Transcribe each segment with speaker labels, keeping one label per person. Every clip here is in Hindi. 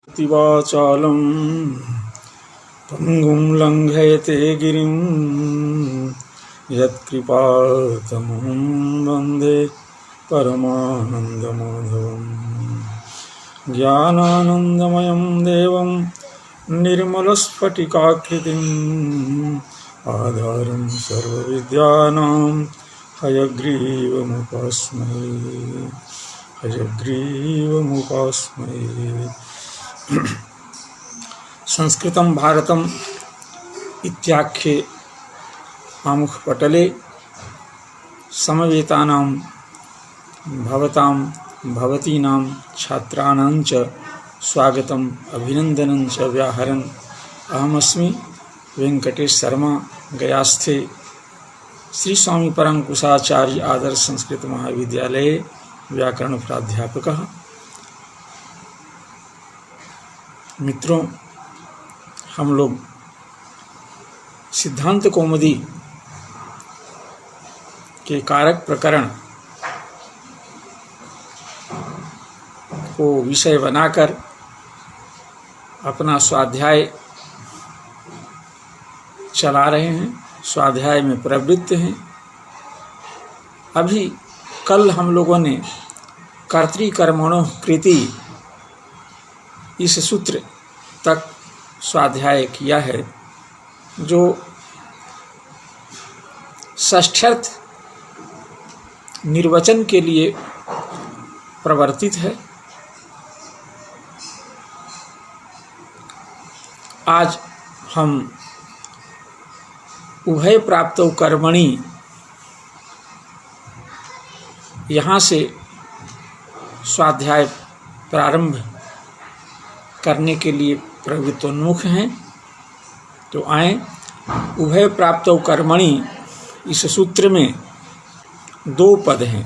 Speaker 1: तिवाचालं पङ्गुं लङ्घयते गिरिं यत्कृपातमहं वन्दे परमानन्दमाधवं ज्ञानानन्दमयं देवं निर्मलस्फटिकाकृतिम् आधारं सर्वविद्यानां हयग्रीवमुपास्महे संस्कृतं भारतम इत्याख्ये आमुखपटले समवेतानां भवतां भवतीनां छात्राणां च स्वागतम् अभिनन्दनं च व्याहरन् अहमस्मि वेंकटेश शर्मा गयास्थे श्री स्वामी परांकुशाचार्य आदर्श संस्कृत महाविद्यालये व्याकरण प्राध्यापकः। मित्रों, हम लोग सिद्धांत कौमुदी के कारक प्रकरण को विषय बनाकर अपना स्वाध्याय चला रहे हैं, स्वाध्याय में प्रवृत्त हैं। अभी कल हम लोगों ने कर्तृकर्मणोः कृति इस सूत्र तक स्वाध्याय किया है, जो षष्ठ्यर्थ निर्वचन के लिए प्रवर्तित है। आज हम उभय प्राप्तौ कर्मणि यहाँ से स्वाध्याय प्रारंभ करने के लिए प्रवृत्तोन्मुख हैं। तो आए, उभय प्राप्तौ कर्मणि इस सूत्र में दो पद हैं,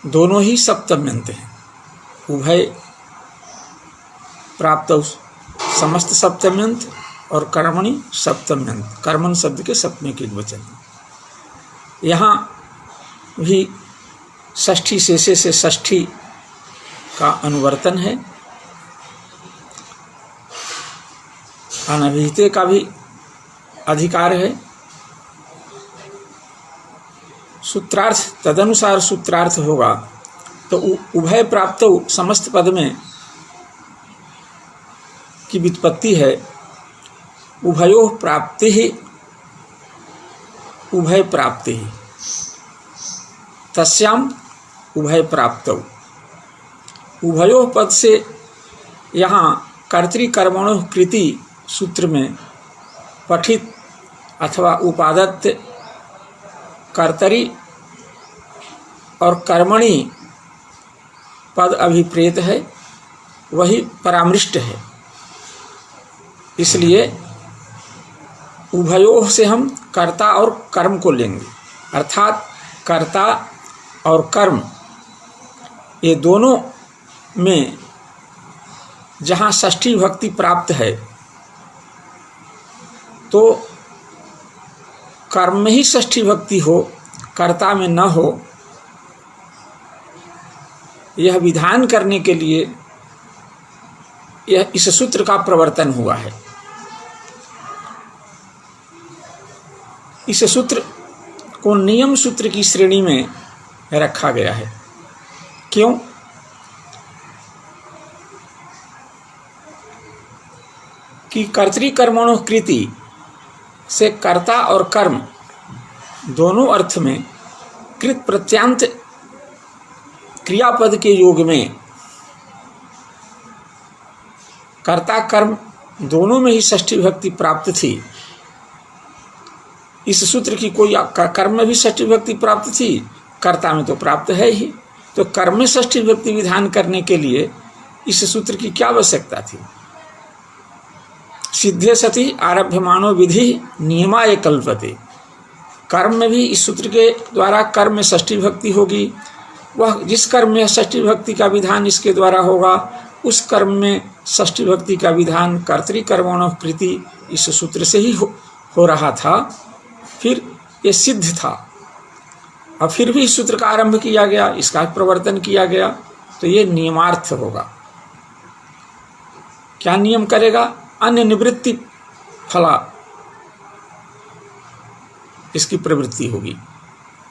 Speaker 1: दोनों ही सप्तम्यंत हैं। उभय प्राप्तौ समस्त सप्तम्यंत और कर्मणि सप्तम्यंत, कर्मण शब्द के सप्तमी के वचन। यहाँ भी षष्ठी शेषे से षष्ठी का अनुवर्तन है। अनभिहिते का भी अधिकार है। सूत्रार्थ तदनुसार सूत्रार्थ होगा तो उभय प्राप्तौ समस्त पद में की व्युत्पत्ति है उभयोः प्राप्ति ही, उभय प्राप्ति ही, तस्याम उभय प्राप्तौ। उभयोः पद से यहाँ कर्तृकर्मणोः कृति सूत्र में पठित अथवा उपादत्त कर्तरि और कर्मणि पद अभिप्रेत है, वही परामृष्ट है। इसलिए उभयोः से हम कर्ता और कर्म को लेंगे, अर्थात कर्ता और कर्म ये दोनों में जहाँ षष्ठी भक्ति प्राप्त है तो कर्म में ही षष्ठी भक्ति हो, कर्ता में न हो, यह विधान करने के लिए यह इस सूत्र का प्रवर्तन हुआ है। इस सूत्र को नियम सूत्र की श्रेणी में रखा गया है। क्यों? कि कर्तृकर्मणोः कृति से कर्ता और कर्म दोनों अर्थ में कृत प्रत्यांत क्रियापद के योग में कर्ता कर्म दोनों में ही षष्ठी भक्ति प्राप्त थी। इस सूत्र की कोई कर्म में भी षष्ठी भक्ति प्राप्त थी, कर्ता में तो प्राप्त है ही। तो कर्म में षष्ठी भक्ति विधान करने के लिए इस सूत्र की क्या आवश्यकता थी? सिद्धे सति आरभ्यमानो विधि नियमाय कल्पते। कर्म में भी इस सूत्र के द्वारा कर्म में षष्ठी भक्ति होगी। वह जिस कर्म में षष्ठी भक्ति का विधान इसके द्वारा होगा, उस कर्म में षष्ठी भक्ति का विधान कर्तृकर्मणोः कृति इस सूत्र से ही हो रहा था। फिर ये सिद्ध था। अब फिर भी इस सूत्र का आरंभ किया गया, इसका प्रवर्तन किया गया, तो ये नियमार्थ होगा। क्या नियम करेगा? अन्य निवृत्ति फला इसकी प्रवृत्ति होगी।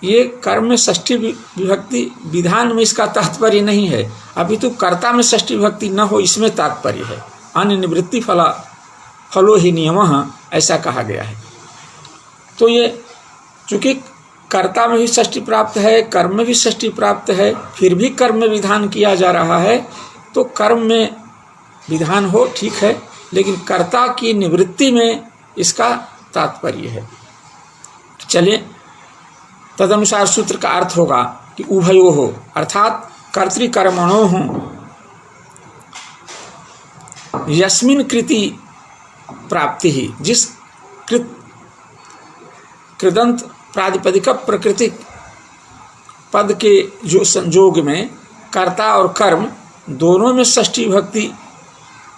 Speaker 1: ये कर्म में षष्ठी विभक्ति विधान में इसका तात्पर्य नहीं है, अभी तो कर्ता में षष्ठी विभक्ति न हो इसमें तात्पर्य है। अन्य निवृत्ति फलो ही नियमः ऐसा कहा गया है। तो ये चूंकि कर्ता में भी षष्ठी प्राप्त है, कर्म में भी षष्ठी प्राप्त है, फिर भी कर्म में विधान किया जा रहा है, तो कर्म में विधान हो ठीक है, लेकिन कर्ता की निवृत्ति में इसका तात्पर्य है। चलिए, तदनुसार सूत्र का अर्थ होगा कि उभयो हो, अर्थात कर्तृकर्मणो हो यस्मिन कृति प्राप्ति ही, जिस कृदंत प्रातिपदिक प्रकृतिक पद के जो संयोग में कर्ता और कर्म दोनों में षष्ठी विभक्ति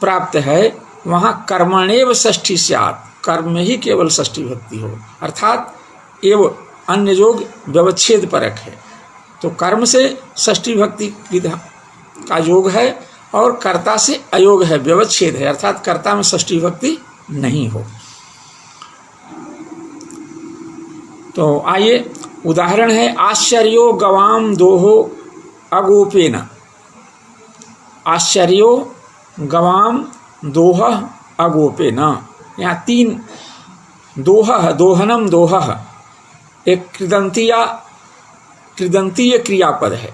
Speaker 1: प्राप्त है, वहाँ कर्मणेव षष्ठी स्यात्, कर्म में ही केवल षष्ठी विभक्ति हो, अर्थात एवं अन्य योग व्यवच्छेद परक है। तो कर्म से षष्ठी विभक्ति विधा का योग है और कर्ता से अयोग है, व्यवच्छेद है, अर्थात कर्ता में षष्ठी विभक्ति नहीं हो। तो आइए उदाहरण है, आश्चर्यो गवाम दोहो अगोपेन। आश्चर्यो गवाम दोह अगोपेन, यहाँ तीन दोह, दोहनम दोह, एक कृदंतीय क्रियापद है।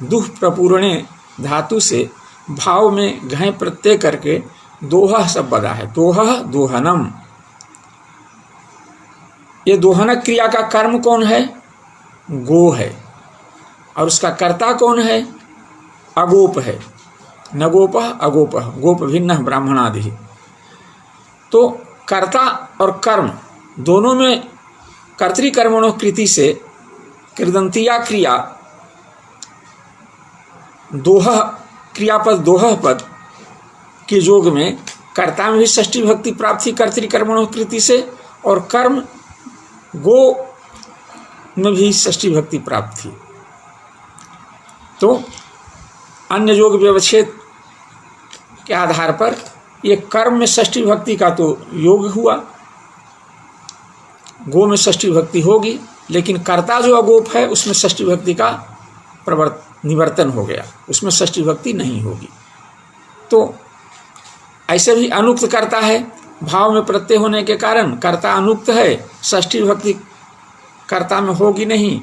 Speaker 1: दुह प्रपूर्णे धातु से भाव में घय प्रत्यय करके दोह सब बना है, दोह दोहनम। ये दोहनक क्रिया का कर्म कौन है? गो है, और उसका कर्ता कौन है? अगोप है। नगोप अगोप, गोप भिन्न ब्राह्मणादि। तो कर्ता और कर्म दोनों में कर्तृकर्मणो कृति से कृदंतिया क्रिया दोह क्रियापद दोह पद के योग में कर्ता में भी षष्ठी विभक्ति प्राप्त थी कर्तृकर्मणो कृति से, और कर्म गो में भी षष्ठी विभक्ति प्राप्त थी। तो अन्य योग व्यवच्छेद के आधार पर ये कर्म में षष्ठी विभक्ति का तो योग हुआ, गो में षष्ठी विभक्ति होगी, लेकिन कर्ता जो अगोप है उसमें षष्ठी विभक्ति का निवर्तन हो गया, उसमें षष्ठी विभक्ति नहीं होगी। तो ऐसे भी अनुक्त कर्ता है, भाव में प्रत्यय होने के कारण कर्ता अनुक्त है, षष्ठी विभक्ति कर्ता में होगी नहीं,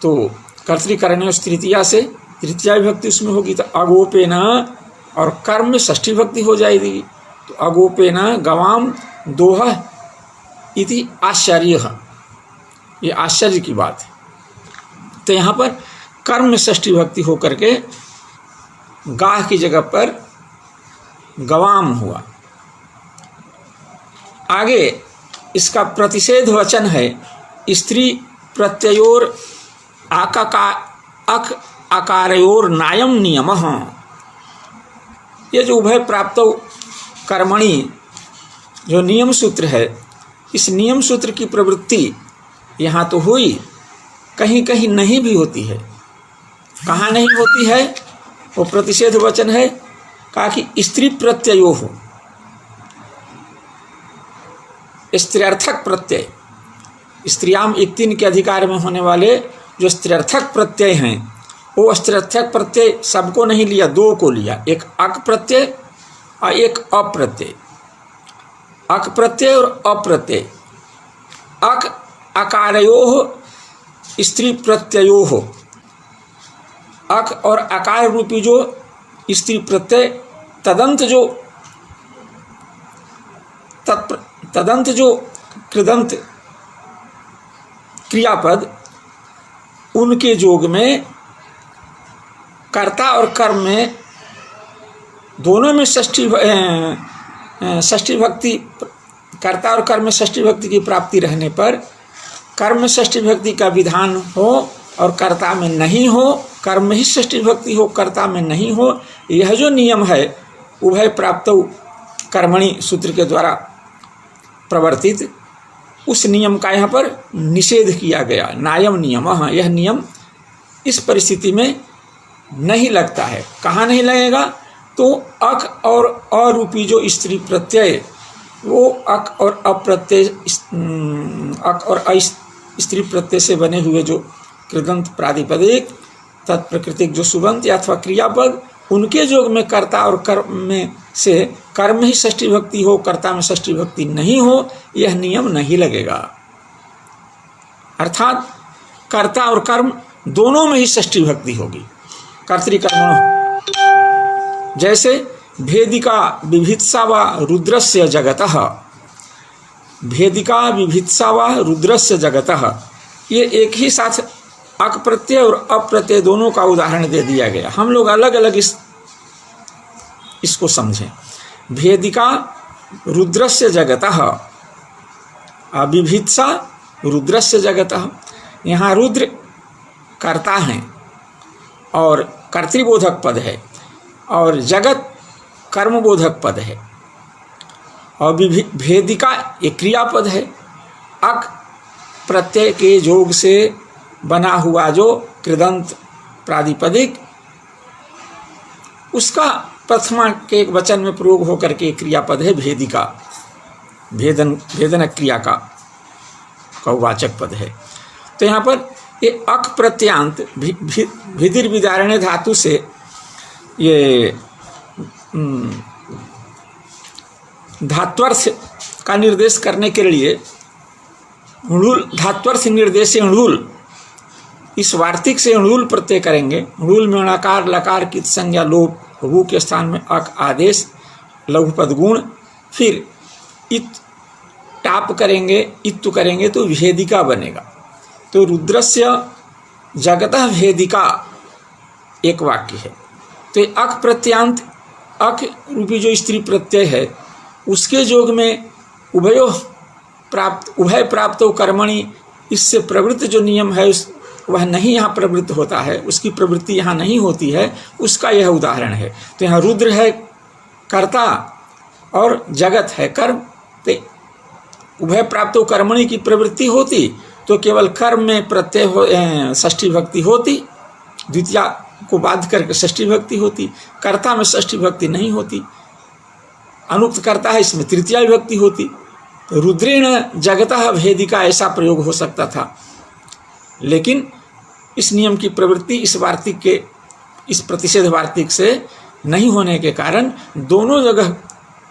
Speaker 1: तो कर्तृकर्णयों तृतीया से तृतीया विभक्ति उसमें होगी। तो अगोपेन, और कर्म में षष्ठी विभक्ति हो जाएगी, तो अगोपेन गवाम दोह इति आश्चर्य, ये आश्चर्य की बात है। तो यहाँ पर कर्म में षष्ठी विभक्ति होकर के गाह की जगह पर गवाम हुआ। आगे इसका प्रतिषेध वचन है, स्त्री प्रत्ययोर अक आकारयोर नायम नियमः। ये जो उभय प्राप्त कर्मणि जो नियम सूत्र है, इस नियम सूत्र की प्रवृत्ति यहाँ तो हुई, कहीं कहीं नहीं भी होती है। कहाँ नहीं होती है? वो प्रतिषेध वचन है, कहा कि स्त्री प्रत्ययो हो, स्त्र्यर्थक प्रत्यय, स्त्रियाम इक्तिन के अधिकार में होने वाले जो स्त्र्यर्थक प्रत्यय हैं, वो स्त्र्यर्थक प्रत्यय सबको नहीं लिया, दो को लिया, एक अक प्रत्यय और एक अप्रत्यय। अक प्रत्यय और अप्रत्यय, अक अकारयोः स्त्री प्रत्ययोः, अक और अकार रूपी जो स्त्री प्रत्यय तदंत जो कृदंत क्रियापद, उनके योग में कर्ता और कर्म में दोनों में षष्ठी विभक्ति, कर्ता और कर्म में षष्ठी विभक्ति की प्राप्ति रहने पर कर्म में षष्ठी विभक्ति का विधान हो और कर्ता में नहीं हो, कर्म में ही षष्ठी विभक्ति हो, कर्ता में नहीं हो, यह जो नियम है उभय प्राप्त कर्मणि सूत्र के द्वारा प्रवर्तित, उस नियम का यहाँ पर निषेध किया गया। नायम नियम, यह नियम इस परिस्थिति में नहीं लगता है। कहाँ नहीं लगेगा? तो अक और अरूपी जो स्त्री प्रत्यय, वो अक और अप्रत्यय, अक और अ स्त्री प्रत्यय से बने हुए जो कृदंत प्रातिपदिक तत्प्रकृतिक जो सुबंत अथवा क्रियापद, उनके योग में कर्ता और कर्म में से कर्म में ही षष्ठी भक्ति हो, कर्ता में षष्ठी भक्ति नहीं हो, यह नियम नहीं लगेगा। अर्थात कर्ता और कर्म दोनों में ही षष्ठी भक्ति होगी, कर्तृकर्मणो। जैसे भेदिका विभित्सा व रुद्रस्य जगतः, भेदिका विभित्सा व रुद्रस्य जगतः, ये एक ही साथ अक प्रत्यय और अप्रत्यय दोनों का उदाहरण दे दिया गया। हम लोग अलग अलग इसको समझें। भेदिका रुद्रस्य जगतः, विभित्सा रुद्रस्य जगतः, यहाँ रुद्र कर्ता हैं और कर्तृबोधक पद है, और जगत कर्मबोधक पद है, और भेदिका एक क्रियापद है। अक प्रत्यय के योग से बना हुआ जो कृदंत प्रातिपदिक, उसका प्रथमा के एक वचन में प्रयोग होकर के क्रियापद है भेदिका, भेदन क्रिया का वाचक पद है। तो यहाँ पर ये अक प्रत्यांत भिदिर विदारण्य धातु से ये धात्वर्थ का निर्देश करने के लिए णुल, धात्वर्थ निर्देश णुल, इस वार्तिक से णुल प्रत्यय करेंगे। णुल में णकार लकार की संज्ञा लोप, वु के स्थान में अक आदेश, लघु पद गुण, फिर इत टाप करेंगे, इत्तु करेंगे तो भेदिका बनेगा। तो रुद्रस्य जगतः भेदिका एक वाक्य है। तो अक प्रत्यांत, अक रूपी जो स्त्री प्रत्यय है, उसके योग में उभय प्राप्त कर्मणि, इससे प्रवृत्त जो नियम है वह नहीं यहाँ प्रवृत्त होता है, उसकी प्रवृत्ति यहाँ नहीं होती है, उसका यह उदाहरण है। तो यहाँ रुद्र है कर्ता और जगत है कर्म। तो उभय प्राप्त कर्मणि की प्रवृत्ति होती तो केवल कर्म में प्रत्यय षष्ठी भक्ति होती, द्वितीया को बाध करके षष्ठी भक्ति होती, कर्ता में षष्ठी भक्ति नहीं होती। अनुक्त कर्ता है, इसमें तृतीया विभक्ति होती। तो रुद्रेण जगतः भेदिका ऐसा प्रयोग हो सकता था, लेकिन इस नियम की प्रवृत्ति इस वार्तिक के, इस प्रतिषेध वार्तिक से नहीं होने के कारण दोनों जगह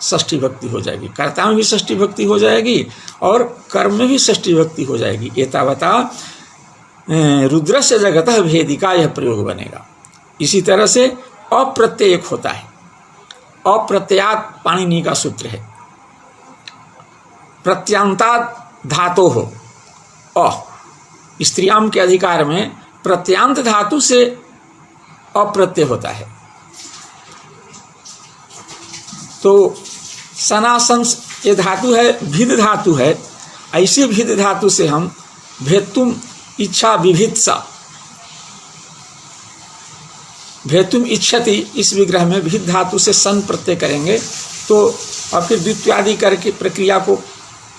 Speaker 1: षष्ठी भक्ति हो जाएगी, कर्ता में भी षष्ठी भक्ति हो जाएगी और कर्म में भी षष्ठी भक्ति हो जाएगी। एतावता रुद्रस्य जगतः भेदिका यह प्रयोग बनेगा। इसी तरह से अप्रत्यय एक होता है, अप्रत्ययात पाणिनि का सूत्र है, प्रत्यांतात् धातो हो। स्त्रियाम के अधिकार में प्रत्यांत धातु से अप्रत्यय होता है। तो सनासन ये धातु है, भिद धातु है, ऐसे भिद धातु से हम भेतुम इच्छा विभित्सा, भेतुम इच्छति, इस विग्रह में भिद धातु से सन प्रत्यय करेंगे तो, और फिर द्वित्वादि करके प्रक्रिया को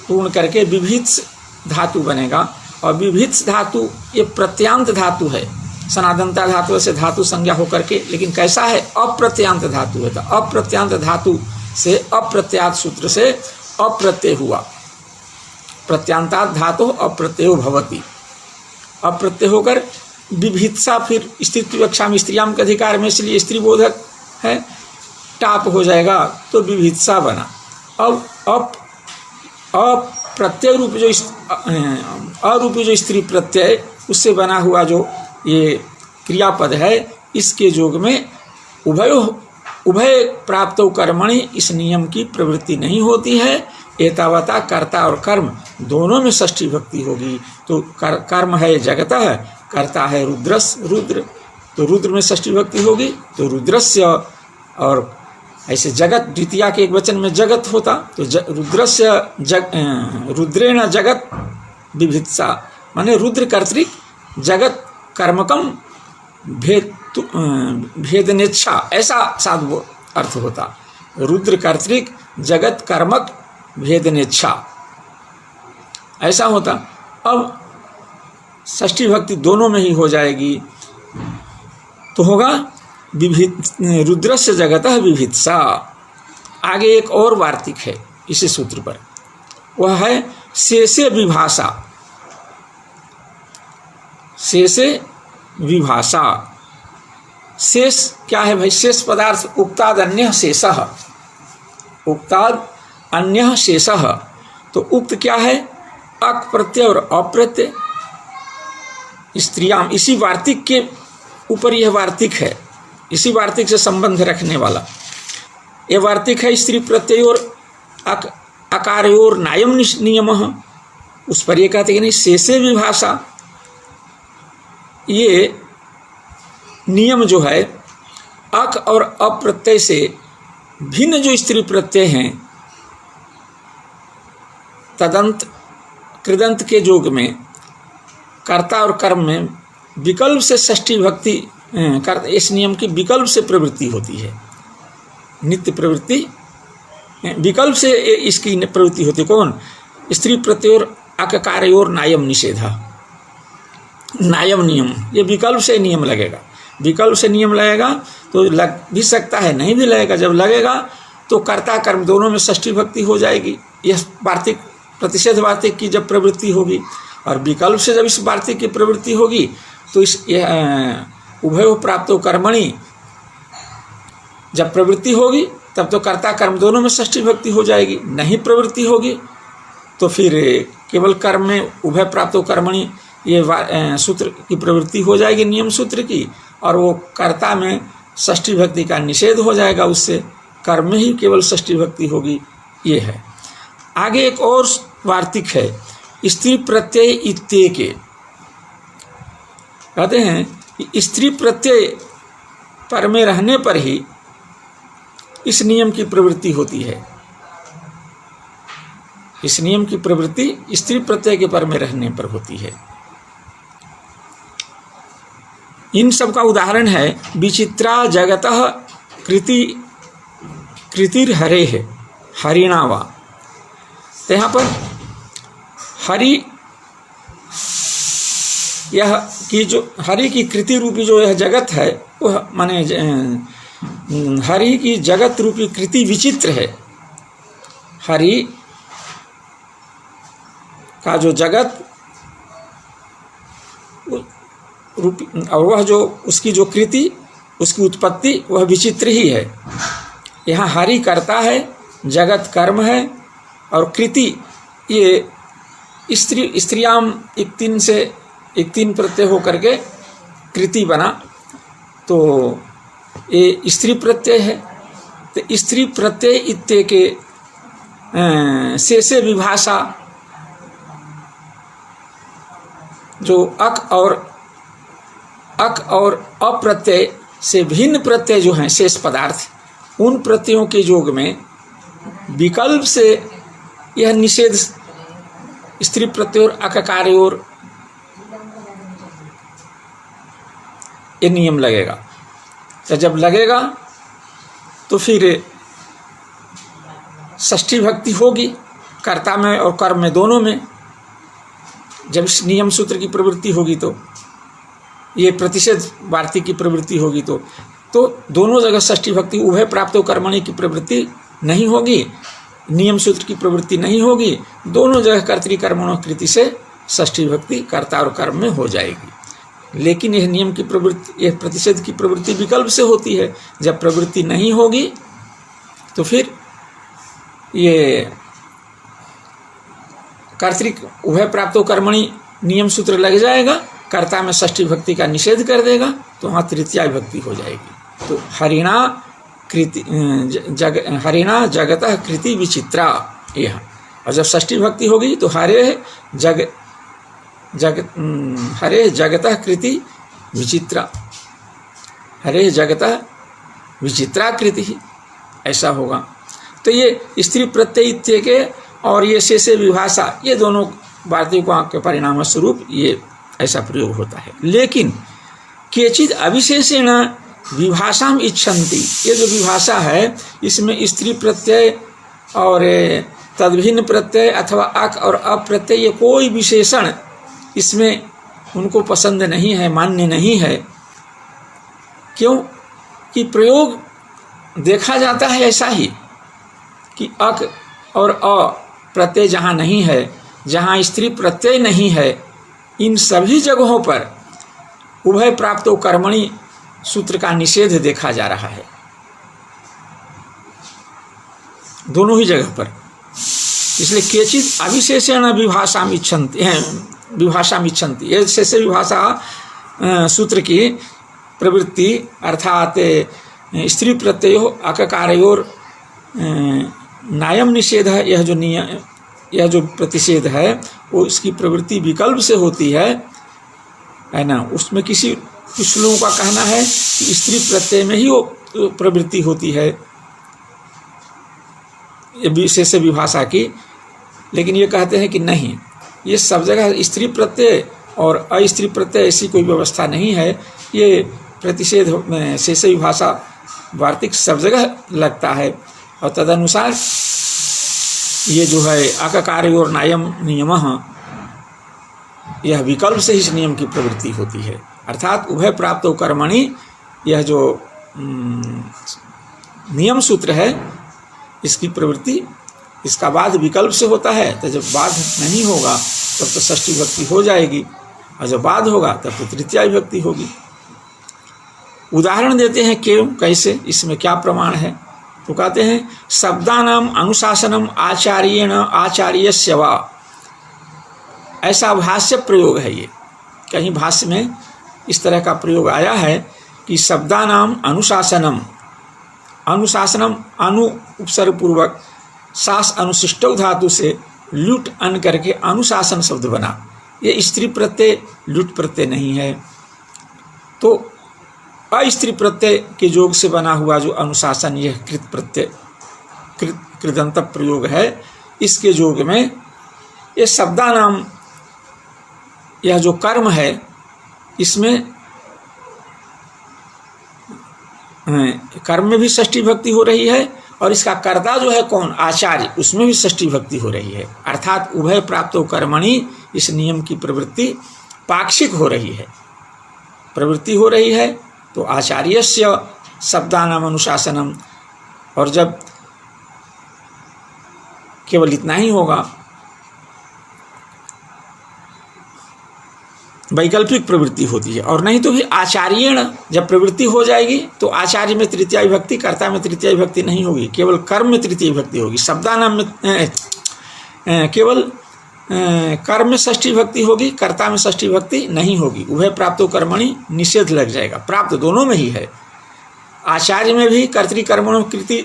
Speaker 1: पूर्ण करके विभित्स धातु बनेगा। और विभित्स धातु ये प्रत्यांत धातु है, सनातनता धातु से धातु संज्ञा होकर के, लेकिन कैसा है, अप्रत्यांत धातु है। तो अप्रत्यांत धातु से अप्रत्यात सूत्र से अप्रत्यय हुआ, प्रत्यांतात धातु अप्रत्ययो भवति, अप्रत्यय होकर विभित्सा, फिर स्त्रीत्व विवक्षा में स्त्रियाम के अधिकार में, इसलिए स्त्री बोधक है, टाप हो जाएगा तो विभित्सा बना। अब अप्रत्यय रूप जो अरूपी जो स्त्री प्रत्यय, उससे बना हुआ जो ये क्रियापद है, इसके योग में उभय प्राप्त कर्मणि इस नियम की प्रवृत्ति नहीं होती है। एतावता कर्ता और कर्म दोनों में षष्ठी भक्ति होगी। तो कर्म है जगतः, कर्ता है रुद्र, तो रुद्र में षष्ठी भक्ति होगी। तो रुद्रस्य, और ऐसे जगत द्वितीया के एक वचन में जगत होता, तो रुद्रस्य रुद्रेण जगत विभित्सा, माने रुद्र कर्तृक जगत कर्मकम भेदनेच्छा, ऐसा साधु अर्थ होता। रुद्र कर्तृक जगत कर्मक भेदनेच्छा, ऐसा होता। अब षष्ठी भक्ति दोनों में ही हो जाएगी, तो होगा रुद्रस्य जगतः विभित्सा। आगे एक और वार्तिक है इसी सूत्र पर, वह है शेषे विभाषा। शेषे विभाषा, शेष क्या है भाई? शेष पदार्थ उक्ताद अन्य शेषः, उक्ताद अन्य शेषः। तो उक्त क्या है? अक प्रत्यय और अप्रत्यय। स्त्रियाम, इसी वार्तिक के ऊपर यह वार्तिक है, इसी वार्तिक से संबंध रखने वाला यह वार्तिक है। स्त्री प्रत्यय और अकारयोर नायम नियमः, उस पर यह कहते हैं नहीं शेषे विभाषा। ये नियम जो है अक और अप्रत्यय से भिन्न जो स्त्री प्रत्यय हैं, तदंत कृदंत के योग में कर्ता और कर्म में विकल्प से षष्ठी भक्ति, इस नियम की विकल्प से प्रवृत्ति होती है। नित्य प्रवृत्ति विकल्प से इसकी प्रवृत्ति होती है। कौन? स्त्री प्रत्योर अककारयोर नायम निषेधा, नायम नियम, ये विकल्प से नियम लगेगा। विकल्प से नियम लगेगा तो लग भी सकता है, नहीं भी लगेगा। जब लगेगा तो कर्ता कर्म दोनों में षष्ठी भक्ति हो जाएगी। यह वार्तिक प्रतिषेध वार्तिक की जब प्रवृत्ति होगी, और विकल्प से जब इस वार्तिक की प्रवृत्ति होगी तो इस उभयो प्राप्तो कर्मणि जब प्रवृत्ति होगी तब तो कर्ता कर्म दोनों में षष्ठी भक्ति हो जाएगी। नहीं प्रवृत्ति होगी तो फिर केवल कर्म में उभय प्राप्तो कर्मणि ये सूत्र की प्रवृत्ति हो जाएगी, नियम सूत्र की, और वो कर्ता में षष्ठी भक्ति का निषेध हो जाएगा। उससे कर्म में ही केवल षष्ठी भक्ति होगी। ये है। आगे एक और वार्तिक है स्त्री प्रत्यय इत्येके। कहते हैं कि स्त्री प्रत्यय पर में रहने पर ही इस नियम की प्रवृत्ति होती है। इस नियम की प्रवृत्ति स्त्री प्रत्यय के पर में रहने पर होती है। इन सब का उदाहरण है विचित्रा जगतः कृतिर्हरे है हरिणावा। तो यहाँ पर हरि यह की जो हरि की कृति रूपी जो यह जगत है, वह माने हरि की जगत रूपी कृति विचित्र है। हरि का जो जगत रूपी और वह जो उसकी जो कृति, उसकी उत्पत्ति वह विचित्र ही है। यहाँ हरि करता है, जगत कर्म है, और कृति ये स्त्रियाम एक तीन प्रत्यय होकर के कृति बना, तो ये स्त्री प्रत्यय है। तो स्त्री प्रत्यय इत्ते के शेषे विभाषा, जो अक और अप्रत्यय से भिन्न प्रत्यय जो हैं शेष पदार्थ, उन प्रत्ययों के योग में विकल्प से यह निषेध स्त्री प्रत्यय और अककारयोर ये नियम लगेगा। तो जब लगेगा तो फिर षष्ठी भक्ति होगी कर्ता में और कर्म में दोनों में। जब इस नियम सूत्र की प्रवृत्ति होगी तो ये प्रतिषेध वार्तिक की प्रवृत्ति होगी तो दोनों जगह षष्ठी भक्ति उभय प्राप्त कर्मणि की प्रवृत्ति नहीं होगी, नियम सूत्र की प्रवृत्ति नहीं होगी। दोनों जगह कर्तृकर्मणों कृति से षष्ठी भक्ति कर्ता और कर्म में हो जाएगी। लेकिन यह नियम की प्रवृत्ति, यह प्रतिषेध की प्रवृत्ति विकल्प से होती है। जब प्रवृत्ति नहीं होगी तो फिर ये कर्तृक उभय प्राप्तो कर्मणि नियम सूत्र लग जाएगा, कर्ता में षष्ठी भक्ति का निषेध कर देगा, तो वहाँ तृतीया भक्ति हो जाएगी। तो हरिणा जगतः कृति विचित्रा यह। और जब षष्ठी भक्ति होगी तो हरे जगतः कृति विचित्रा, हरे जगतः विचित्रा कृति, ऐसा होगा। तो ये स्त्री प्रत्यय इत्य के और ये शेषे विभाषा, ये दोनों वार्तिकों के परिणाम स्वरूप ये ऐसा प्रयोग होता है। लेकिन केचिद अविशेषेण विभाषाम इच्छन्ति, ये जो विभाषा है इसमें स्त्री प्रत्यय और तद्भिन्न प्रत्यय अथवा अक और अप्रत्यय, ये कोई विशेषण इसमें उनको पसंद नहीं है, मान्य नहीं है। क्यों? कि प्रयोग देखा जाता है ऐसा ही कि अक और अ प्रत्यय जहाँ नहीं है, जहाँ स्त्री प्रत्यय नहीं है, इन सभी जगहों पर उभय प्राप्तो कर्मणि सूत्र का निषेध देखा जा रहा है, दोनों ही जगह पर। इसलिए केचित अविशेषेण विभाषाम इच्छन्ति, ये शेष विभाषा सूत्र की प्रवृत्ति अर्थात स्त्री प्रत्ययो अककारयोर नायम निषेध है, यह जो प्रतिषेध है वो इसकी प्रवृत्ति विकल्प से होती है ना। उसमें कुछ लोगों का कहना है कि स्त्री प्रत्यय में ही वो प्रवृत्ति होती है विशेष विभाषा की, लेकिन ये कहते हैं कि नहीं, ये सब जगह स्त्री प्रत्यय और अस्त्री प्रत्यय ऐसी कोई व्यवस्था नहीं है। ये प्रतिषेध शेष विभाषा वार्तिक सब जगह लगता है और तदनुसार ये जो है अककार्य और नायम नियमः, यह विकल्प से इस नियम की प्रवृत्ति होती है। अर्थात उभय प्राप्त कर्मणि, यह जो नियम सूत्र है इसकी प्रवृत्ति इसका बाद विकल्प से होता है। तो जब बाद नहीं होगा तब तो षष्ठी विभक्ति हो जाएगी, और जब बाद होगा तब तो तृतीया विभक्ति होगी। उदाहरण देते हैं क्यों, कैसे, इसमें क्या प्रमाण है। तो कहते हैं शब्दानाम अनुशासनम आचार्येण आचार्यस्य वा, ऐसा भाष्य प्रयोग है। ये कहीं भाष्य में इस तरह का प्रयोग आया है कि शब्दानाम अनुशासनम, अनुशासनम अनु उपसर्ग पूर्वक सास अनुशिष्टौ धातु से लुट अन करके अनुशासन शब्द बना। ये स्त्री प्रत्यय लुट प्रत्यय नहीं है, तो अस्त्री प्रत्यय के योग से बना हुआ जो अनुशासन, यह कृत प्रत्यय कृदंत प्रयोग है। इसके योग में ये शब्दानाम, यह जो कर्म है इसमें कर्म में भी षष्ठी भक्ति हो रही है, और इसका कर्ता जो है कौन, आचार्य, उसमें भी षष्ठी भक्ति हो रही है। अर्थात उभय प्राप्तो कर्मणि, इस नियम की प्रवृत्ति पाक्षिक हो रही है, प्रवृत्ति हो रही है। तो आचार्यस्य शब्दानाम अनुशासनम, और जब केवल इतना ही होगा, वैकल्पिक प्रवृत्ति होती है, और नहीं तो भी आचार्येण जब प्रवृत्ति हो जाएगी तो आचार्य में तृतीया विभक्ति, कर्ता में तृतीया विभक्ति नहीं होगी, केवल कर्म में तृतीय विभक्ति होगी। शब्दानाम में केवल कर्म में षष्ठी विभक्ति होगी, कर्ता में षष्ठी विभक्ति नहीं होगी। उभय प्राप्तो कर्मणि निषेध लग जाएगा, प्राप्त दोनों में ही है। आचार्य में भी कर्तृकर्मणो कृति,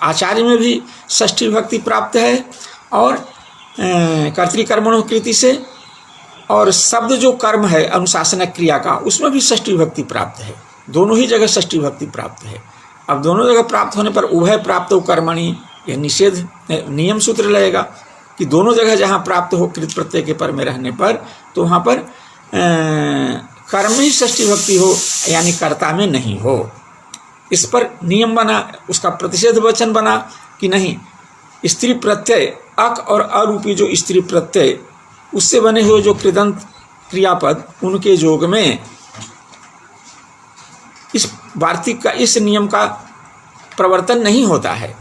Speaker 1: आचार्य में भी षष्ठी विभक्ति प्राप्त है और कर्तृकर्मणो कृति से, और शब्द जो कर्म है अनुशासन क्रिया का, उसमें भी षष्ठी विभक्ति प्राप्त है। दोनों ही जगह षष्ठी विभक्ति प्राप्त है। अब दोनों जगह प्राप्त होने पर उभय प्राप्तो कर्मणि, यह निषेध नियम सूत्र लगेगा कि दोनों जगह जहाँ प्राप्त हो कृत प्रत्यय के पर में रहने पर, तो वहाँ पर कर्म में ही षष्ठी विभक्ति हो, यानी कर्ता में नहीं हो। इस पर नियम बना, उसका प्रतिषेध वचन बना कि नहीं, स्त्री प्रत्यय अक और अरूपी जो स्त्री प्रत्यय उससे बने हुए जो कृदंत क्रियापद, उनके योग में इस वार्तिक का, इस नियम का प्रवर्तन नहीं होता है,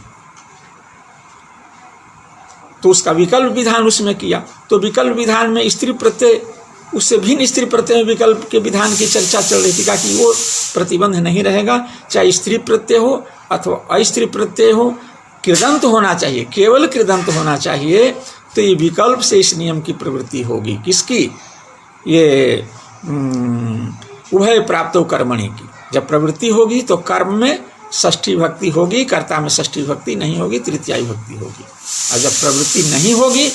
Speaker 1: तो उसका विकल्प विधान उसमें किया। तो विकल्प विधान में स्त्री प्रत्यय, उससे भिन्न स्त्री प्रत्यय विकल्प के विधान की चर्चा चल रही थी, कहा कि वो प्रतिबंध नहीं रहेगा, चाहे स्त्री प्रत्यय हो अथवा अस्त्री प्रत्यय हो, कृदंत होना चाहिए, केवल कृदंत होना चाहिए। तो ये विकल्प से इस नियम की प्रवृत्ति होगी, किसकी, ये उभय प्राप्तो कर्मणि की। जब प्रवृत्ति होगी तो कर्म में षष्ठी विभक्ति होगी, कर्ता में षष्ठी विभक्ति नहीं होगी, तृतीया विभक्ति होगी। और जब प्रवृत्ति नहीं होगी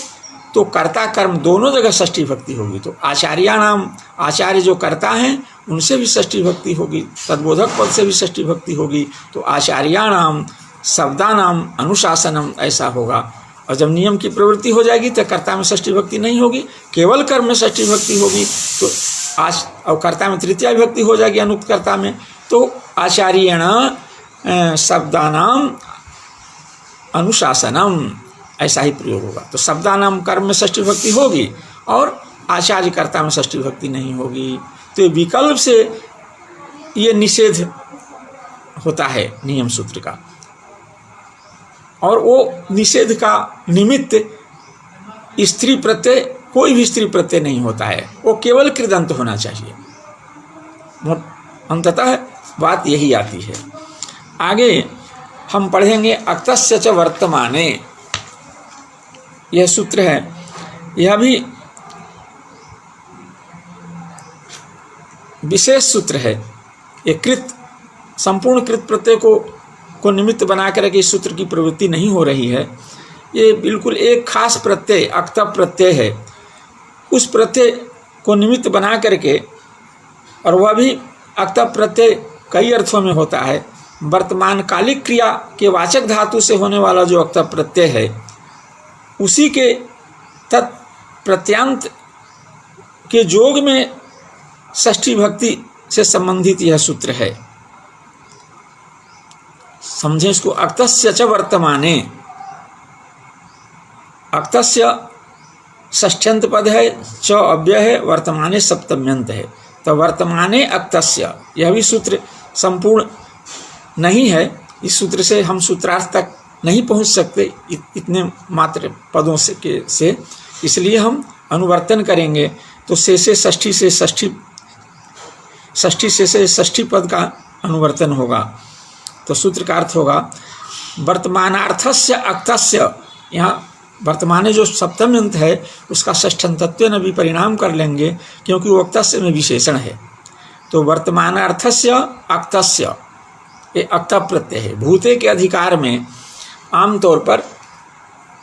Speaker 1: तो कर्ता कर्म दोनों जगह षष्ठी विभक्ति होगी। तो आचार्याणाम, आचार्य जो कर्ता हैं उनसे भी षष्ठी विभक्ति होगी, तद्बोधक पद से भी षष्ठी विभक्ति होगी। तो आचार्याणाम शब्दानाम अनुशासनम, ऐसा होगा। और जब नियम की प्रवृत्ति हो जाएगी तो कर्ता में षष्ठी विभक्ति नहीं होगी, केवल कर्म में षष्ठी विभक्ति होगी। तो और कर्ता में तृतीया विभक्ति हो जाएगी अनुक्त कर्ता में, तो आचार्येण शब्दानाम अनुशासनम, ऐसा ही प्रयोग होगा। तो शब्दानाम कर्म में षष्ठी विभक्ति होगी और आचार्य कर्ता में षष्ठी विभक्ति नहीं होगी। तो विकल्प से ये निषेध होता है नियम सूत्र का, और वो निषेध का निमित्त स्त्री प्रत्यय, कोई भी स्त्री प्रत्यय नहीं होता है, वो केवल कृदंत होना चाहिए। अंततः बात यही आती है। आगे हम पढ़ेंगे अक्तस्य च वर्तमाने, यह सूत्र है। यह भी विशेष सूत्र है। ये कृत, संपूर्ण कृत प्रत्यय को निमित्त बनाकर के इस सूत्र की प्रवृत्ति नहीं हो रही है। ये बिल्कुल एक खास प्रत्यय अक्तः प्रत्यय है, उस प्रत्यय को निमित्त बना करके, और वह भी अक्तः प्रत्यय कई अर्थों में होता है। वर्तमान कालिक क्रिया के वाचक धातु से होने वाला जो अक्तः प्रत्यय है, उसी के तत्प्रत्यांत के जोग में षष्ठी भक्ति से संबंधित यह सूत्र है। समझें इसको। अक्तस्य च वर्तमाने, अक्तस्य षष्ठ्यंत पद है, च अव्यय है, वर्तमाने सप्तम्यंत है। तो वर्तमाने अक्तस्य, यह भी सूत्र संपूर्ण नहीं है। इस सूत्र से हम सूत्रार्थ तक नहीं पहुंच सकते इतने मात्र पदों से इसलिए हम अनुवर्तन करेंगे। तो से षष्ठी से षष्ठी, षष्ठी से षष्ठी पद का अनुवर्तन होगा। तो सूत्र का अर्थ होगा वर्तमानार्थस्य अक्तस्य, यहाँ वर्तमाने जो सप्तम अंत है उसका षष्ठंतत्व न भी परिणाम कर लेंगे, क्योंकि वो अक्तस्य में विशेषण है। तो वर्तमानार्थस्य अक्तस्य, ये अक्तः प्रत्यय है। भूते के अधिकार में आमतौर पर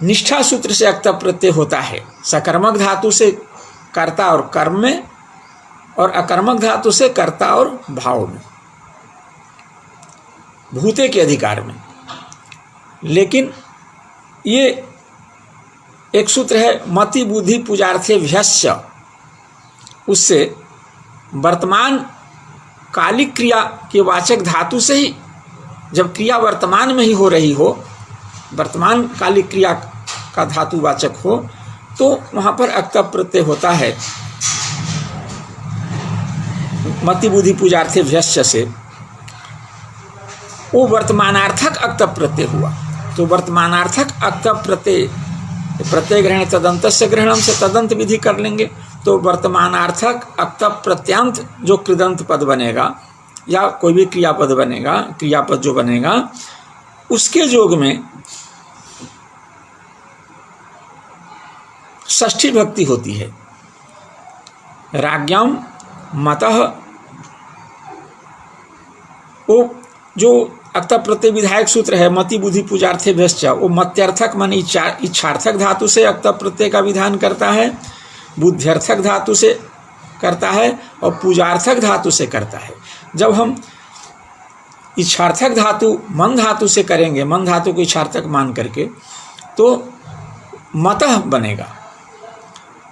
Speaker 1: निष्ठा सूत्र से अक्तः प्रत्यय होता है। सकर्मक धातु से कर्ता और कर्म में, और अकर्मक धातु से कर्ता और भाव में, भूते के अधिकार में। लेकिन ये एक सूत्र है मति बुद्धि पूजार्थे भ्यस्य, उससे वर्तमान कालिक क्रिया के वाचक धातु से ही, जब क्रिया वर्तमान में ही हो रही हो, वर्तमान कालिक क्रिया का धातु वाचक हो, तो वहाँ पर अक्तः प्रत्यय होता है। मति बुद्धि पूजार्थे भ्यस्य से वो वर्तमानार्थक अक्तः प्रत्यय हुआ। तो वर्तमानार्थक अक्तः प्रत्यय ग्रहण तदंतस्य ग्रहणम से तदंत विधि कर लेंगे। तो वर्तमानार्थक अक्तः प्रत्यांत जो कृदंत पद बनेगा, या कोई भी क्रियापद बनेगा, क्रियापद जो बनेगा, उसके जोग में षष्ठी भक्ति होती है। राज्ञाम मतः, वो जो अक्तः प्रत्यय विधायक सूत्र है मति बुद्धि पूजार्थे भ्यश्च, वो मत्यर्थक मन इच्छार्थक धातु से अक्तः प्रत्यय का विधान करता है, बुद्ध्यर्थक धातु से करता है, और पूजार्थक धातु से करता है। जब हम इच्छार्थक धातु मन धातु से करेंगे, मन धातु को इच्छार्थक मान करके, तो मतः बनेगा।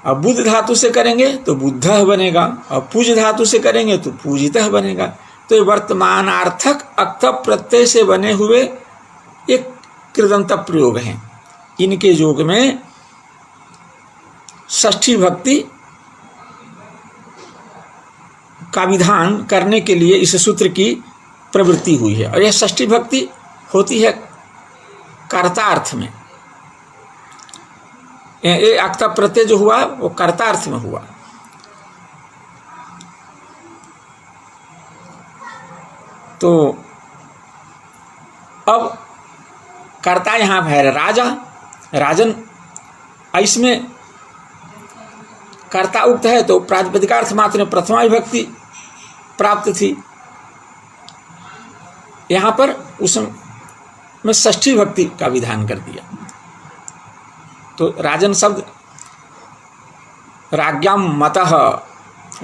Speaker 1: अब बुद्ध धातु से करेंगे तो बुद्धः बनेगा, और पूज धातु से करेंगे तो पूजितः बनेगा। तो ये वर्तमानार्थक अक्तः प्रत्यय से बने हुए एक कृदंत प्रयोग हैं। इनके योग में षष्ठी भक्ति का विधान करने के लिए इस सूत्र की प्रवृत्ति हुई है। और यह षष्ठी भक्ति होती है कर्ता अर्थ में। ये अक्तः प्रत्यय जो हुआ वो कर्ता अर्थ में हुआ। तो अब कर्ता यहाँ है राजा, राजन, इसमें कर्ता उक्त है तो प्रातिपदिकार्थ मात्र में प्रथमा विभक्ति प्राप्त थी। यहाँ पर उसमें षष्ठी भक्ति का विधान कर दिया। तो राजन शब्द राज्ञाम मतः,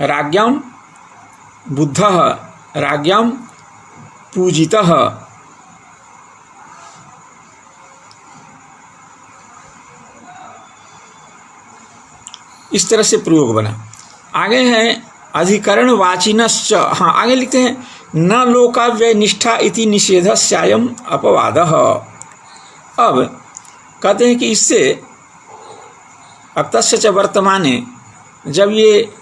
Speaker 1: राज्ञाम बुद्धः, राज्ञाम पूजितः, इस तरह से प्रयोग बना। आगे हैं अधिकरण वाचिनश्च। हाँ, आगे लिखते हैं न लोकाव्यय निष्ठा इति निषेधस्यायम अपवादः। अब कहते हैं कि इससे अक्तस्य च वर्तमाने, जब ये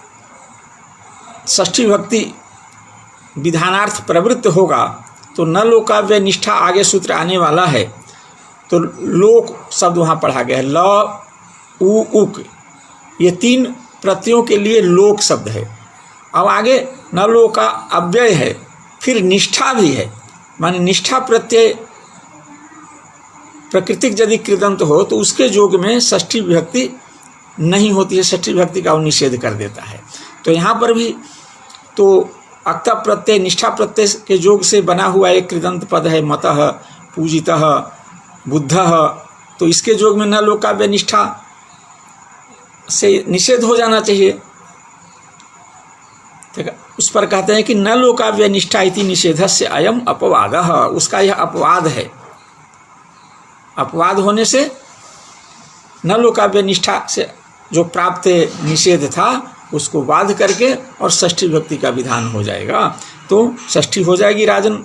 Speaker 1: षष्ठी भक्ति विधानार्थ प्रवृत्त होगा तो न लोकाव्यय निष्ठा, आगे सूत्र आने वाला है तो लोक शब्द वहाँ पढ़ा गया है, ल उ उक, ये 3 प्रत्ययों के लिए लोक शब्द है। अब आगे न लोका अव्यय है, फिर निष्ठा भी है, माने निष्ठा प्रत्यय प्रकृतिक यदि कृदंत हो तो उसके योग में षष्ठी विभक्ति नहीं होती है, षष्ठी विभक्ति का वो निषेध कर देता है। तो यहाँ पर भी तो अक्ता प्रत्यय निष्ठा प्रत्यय के योग से बना हुआ एक कृदंत पद है, मतः, पूजितः, बुद्धः, तो इसके योग में न लोकाव्यय निष्ठा से निषेध हो जाना चाहिए। ठीक है, उस पर कहते हैं कि न लोकाव्यय निष्ठा इति निषेधस्य अयम अपवादः, उसका यह अपवाद है। अपवाद होने से न लोकाव्यय निष्ठा से जो प्राप्त निषेध था उसको बाध करके और षष्ठी विभक्ति का विधान हो जाएगा, तो षष्ठी हो जाएगी राजन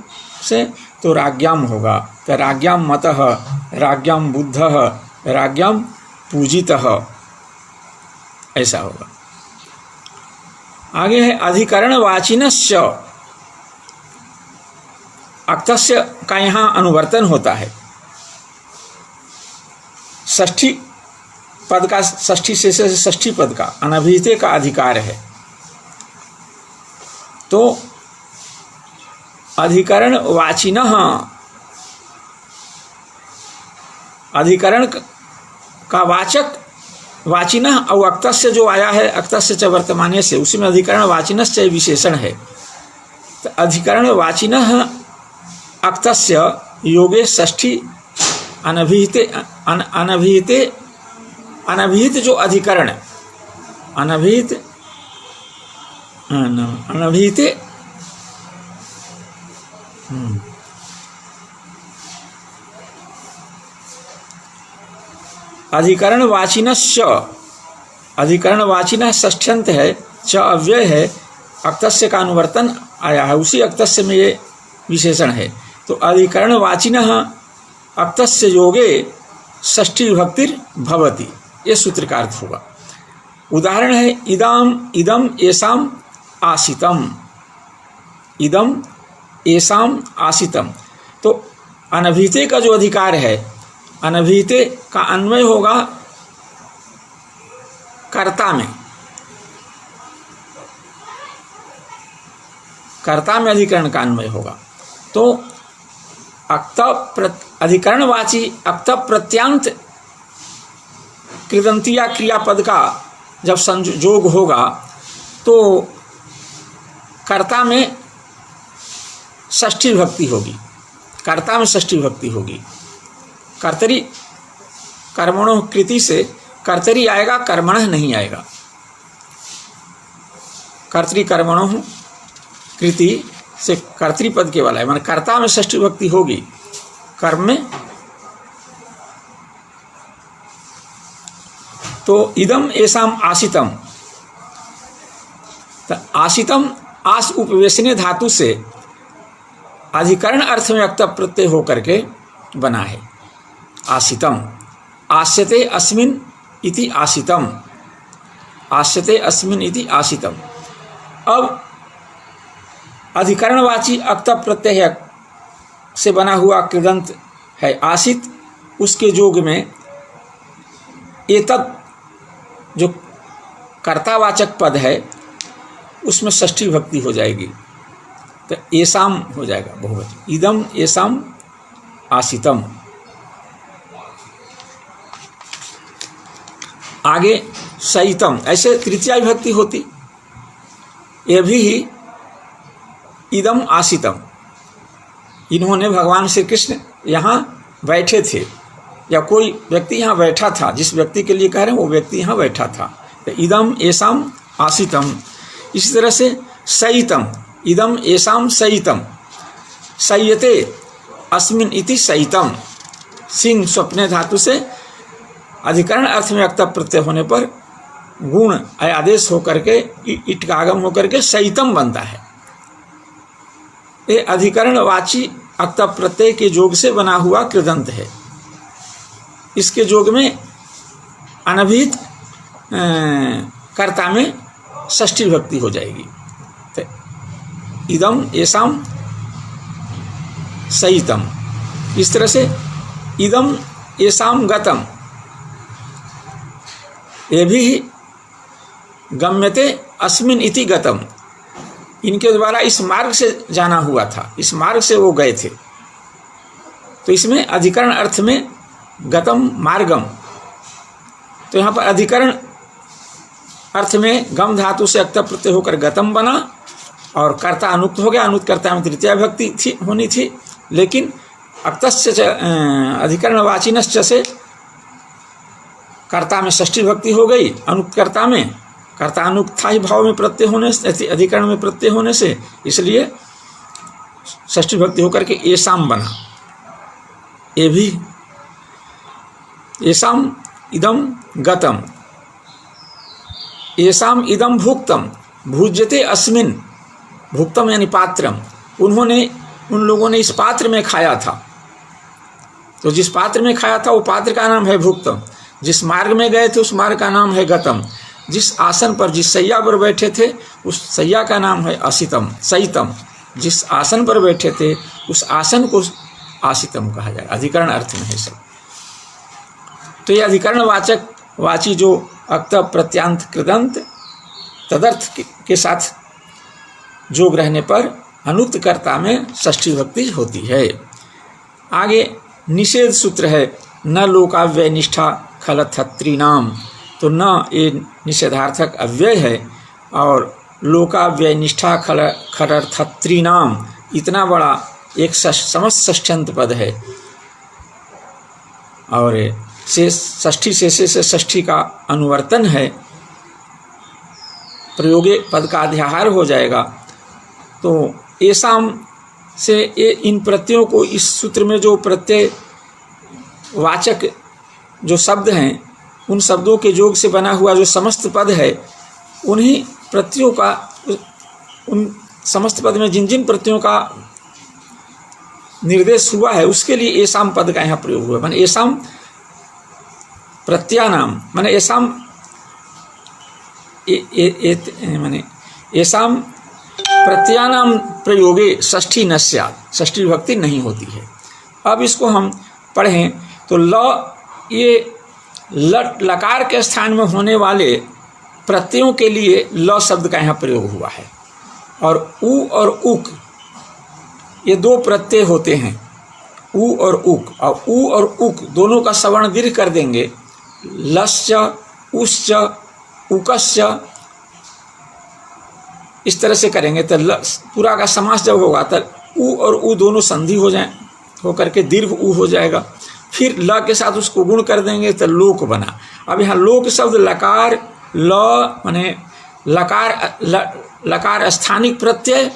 Speaker 1: से, तो राज्ञाम होगा। तो राज्ञाम मतः, राज्ञाम बुद्धः, राज्ञाम पूजितः, ऐसा होगा। आगे है अधिकरणवाचिनस्य, अक्तस्य का यहाँ अनुवर्तन होता है। षष्ठी पद का, षष्ठी से षष्ठी पद का अनभिहिते का अधिकार है, तो अधिकरण वाचिनः, अधिकरण का वाचक वाचिनः और अक्तस्य जो आया है, अक्तस्य च वर्तमाने से, उसी में अधिकरण वाचिनश्च विशेषण है। तो अधिकरण वाचिनः अक्तस्य योगे षष्ठी अनभिहिते, अनभिहिते, अनभिहित जो अधिकरण, अनभिहित, अनभिहिते, अधिकरण वाचिनस्य, अधिकरण वाचिनः षष्ठ्यंत है, च अव्यय है, अक्तस्य का अनुवर्तन आया है, उसी अक्तस्य में ये विशेषण है। तो अधिकरण वाचिनः अक्तस्य योगे षष्ठी विभक्तिर भवति, ये सूत्र का अर्थ होगा। उदाहरण है इदम, इदम एसाम आसितम, इदम एसाम आसितम। तो अनभिहिते का जो अधिकार है, अनभिहिते का अन्वय होगा कर्ता में, कर्ता में अधिकरण का अन्वय होगा। तो अधिकरणवाची अक्त प्रत्यांत कृदंतिया क्रियापद का जब संयोग होगा तो कर्ता में षष्ठी विभक्ति होगी, कर्ता में षष्ठी विभक्ति होगी। कर्तरी, कर्मणों कृति से कर्तरी आएगा, कर्मणः नहीं आएगा। कर्तरी कर्मणों कृति से कर्तृपद केवल है, माने कर्ता में षष्ठी विभक्ति होगी, कर्म में। तो इदम एसाम आसितम, तो आसितम आस उपवेशने धातु से अधिकरण अर्थ में अक्त प्रत्यय होकर के बना है आसितम। आस्यते अस्मिन इति आसितम, आस्यते अस्मिन इति आसितम। अब अधिकरणवाची अक्त प्रत्यय से बना हुआ कृदंत है आसित, उसके जोग में एतत् जो कर्तावाचक पद है उसमें षष्ठी विभक्ति हो जाएगी, तो एसाम हो जाएगा बहुवचन, इदम एसाम आसितम। आगे सहितम, ऐसे तृतीया विभक्ति होती, यह भी ही इदम आसितम। इन्होंने भगवान श्री कृष्ण यहाँ बैठे थे, या कोई व्यक्ति यहाँ बैठा था, जिस व्यक्ति के लिए कह रहे हैं वो व्यक्ति यहाँ बैठा था, तो इदम एसाम आसितम। इसी तरह से सहितम, इदम एसाम सहितम, सह्यते अस्मिन इति सहितम। सिंह स्वप्ने धातु से अधिकरण अर्थ में अक्त प्रत्यय होने पर गुण आदेश होकर के इट का आगम होकर के सहितम बनता है। ये अधिकरणवाची अक्त प्रत्यय के जोग से बना हुआ कृदंत है। इसके जोग में अनभिहित कर्ता में षष्ठी विभक्ति हो जाएगी। तो इदम येषाम सहितम। इस तरह से इदम येषाम गतम, ये भी गम्यते अस्मिन इति गतम, इनके द्वारा इस मार्ग से जाना हुआ था, इस मार्ग से वो गए थे। तो इसमें अधिकरण अर्थ में गतम मार्गम, तो यहाँ पर अधिकरण अर्थ में गम धातु से अक्त प्रत्यय होकर गतम बना और कर्ता अनुक्त हो गया। अनुक्त कर्ता में तृतीया विभक्ति होनी थी, लेकिन अक्तस्य अधिकरण वाचिनश्च से कर्ता में षष्ठी विभक्ति हो गई। अनुक्त कर्ता में कर्ता अनुक्त था ही भाव में प्रत्यय होने से, अधिकरण में प्रत्यय होने से, इसलिए षष्ठी विभक्ति होकर के येषाम बना। ये भी येषाम इदम गतम, येषाम इदम भुक्तम, भुज्यते अस्मिन, भुक्तम यानी पात्रम, उन लोगों ने इस पात्र में खाया था। तो जिस पात्र में खाया था वो पात्र का नाम है भुक्तम। जिस मार्ग में गए थे उस मार्ग का नाम है गतम। जिस आसन पर, जिस सैया पर बैठे थे उस सैया का नाम है असितम, सहितम। जिस आसन पर बैठे थे उस आसन को आसितम कहा जाए, अधिकरण अर्थ में है सब। तो ये अधिकरण वाचक वाची जो अक्त प्रत्यांत कृदंत तदर्थ के साथ जोग रहने पर अनुक्त कर्ता में षष्ठी विभक्ति होती है। आगे निषेध सूत्र है, न लोकाव्यय निष्ठा खलथत्रीनाम। तो न ये निषेधार्थक अव्यय है और लोकाव्यय निष्ठा खलथत्रीनाम इतना बड़ा एक समस्त षष्ठ्यंत पद है और से षष्ठी से षष्ठी का अनुवर्तन है, प्रयोगे पद का अध्याहार हो जाएगा। तो येषाम से इन प्रत्ययों को, इस सूत्र में जो प्रत्यय वाचक जो शब्द हैं उन शब्दों के योग से बना हुआ जो समस्त पद है, उन्हीं प्रत्ययों का, उन समस्त पद में जिन जिन प्रत्ययों का निर्देश हुआ है उसके लिए येषाम पद का यहाँ प्रयोग हुआ। माने येषाम प्रत्यानाम, माने येषाम माने येषाम प्रत्यानाम प्रयोगे षष्ठी न स्यात्, षष्ठी विभक्ति नहीं होती है। अब इसको हम पढ़ें तो ये लकार के स्थान में होने वाले प्रत्ययों के लिए ल शब्द का यहाँ प्रयोग हुआ है और उ और उक ये दो प्रत्यय होते हैं, उ और उक, और उ और उक दोनों का सवर्ण दीर्घ कर देंगे, लश्च उश्च उकश्च, इस तरह से करेंगे तो पूरा का समास जब होगा तो उ और उ दोनों संधि हो जाए, होकर के दीर्घ उ हो जाएगा। फिर ल के साथ उसको गुण कर देंगे तो लोक बना। अब यहाँ लोक शब्द लकार, ल माने लकार स्थानिक प्रत्यय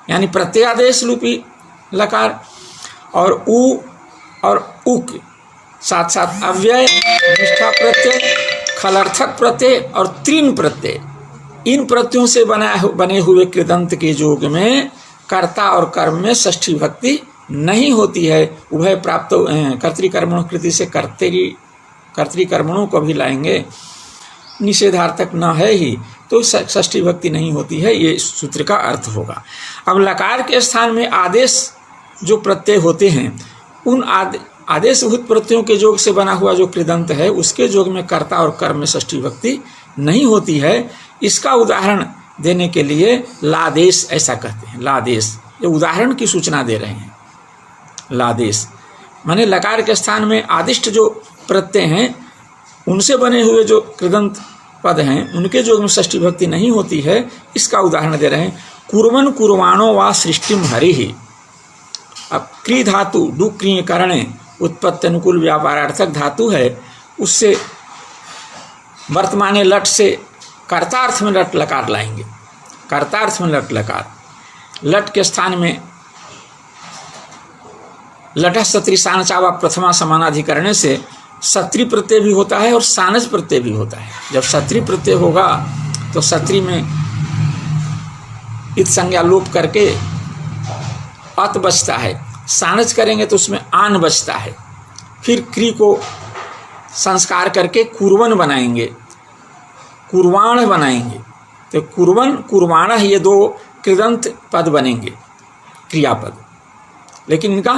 Speaker 1: यानी प्रत्ययादेश रूपी लकार, और उ और उक साथ साथ अव्यय, निष्ठा प्रत्यय, खलर्थक प्रत्यय और तीन प्रत्यय, इन प्रत्ययों से बने हुए कृदंत के योग में कर्ता और कर्म में षष्ठी विभक्ति नहीं होती है। उभय प्राप्त कर्तृकर्मणों कृति से कर्तृकर्मणों को भी लाएंगे, निषेधार्थक न है ही तो षष्ठी विभक्ति नहीं होती है, ये सूत्र का अर्थ होगा। अब लकार के स्थान में आदेश जो प्रत्यय होते हैं उन आदेशभूत प्रत्ययों के योग से बना हुआ जो कृदंत है उसके योग में कर्ता और कर्म में षष्ठी विभक्ति नहीं होती है। इसका उदाहरण देने के लिए लादेश ऐसा कहते हैं। लादेश, ये उदाहरण की सूचना दे रहे हैं। लादेश माने लकार के स्थान में आदिष्ट जो प्रत्यय हैं उनसे बने हुए जो कृदंत पद हैं उनके योग में षष्ठी विभक्ति नहीं होती है, इसका उदाहरण दे रहे हैं। कुर्वन् कुर्वाणो वा सृष्टिम हरिः। अब क्री धातु डु क्रिय करणे उत्पत्ति अनुकूल व्यापारार्थक धातु है, उससे वर्तमाने लट से कर्तार्थ में लट लकार लाएंगे। कर्तार्थ में लट लकार, लट के स्थान में लट सत्री सानचावा प्रथमा समानाधिकरण से सत्री प्रत्यय भी होता है और सानज प्रत्यय भी होता है। जब सत्री प्रत्यय होगा तो सत्री में इत संज्ञा लोप करके अत बचता है, सानज करेंगे तो उसमें आन बचता है। फिर क्री को संस्कार करके कुर्वन बनाएंगे, कुर्वाण बनाएंगे। तो कुर्वन कुर्वाण ये दो कृदंत पद बनेंगे, क्रियापद, लेकिन इनका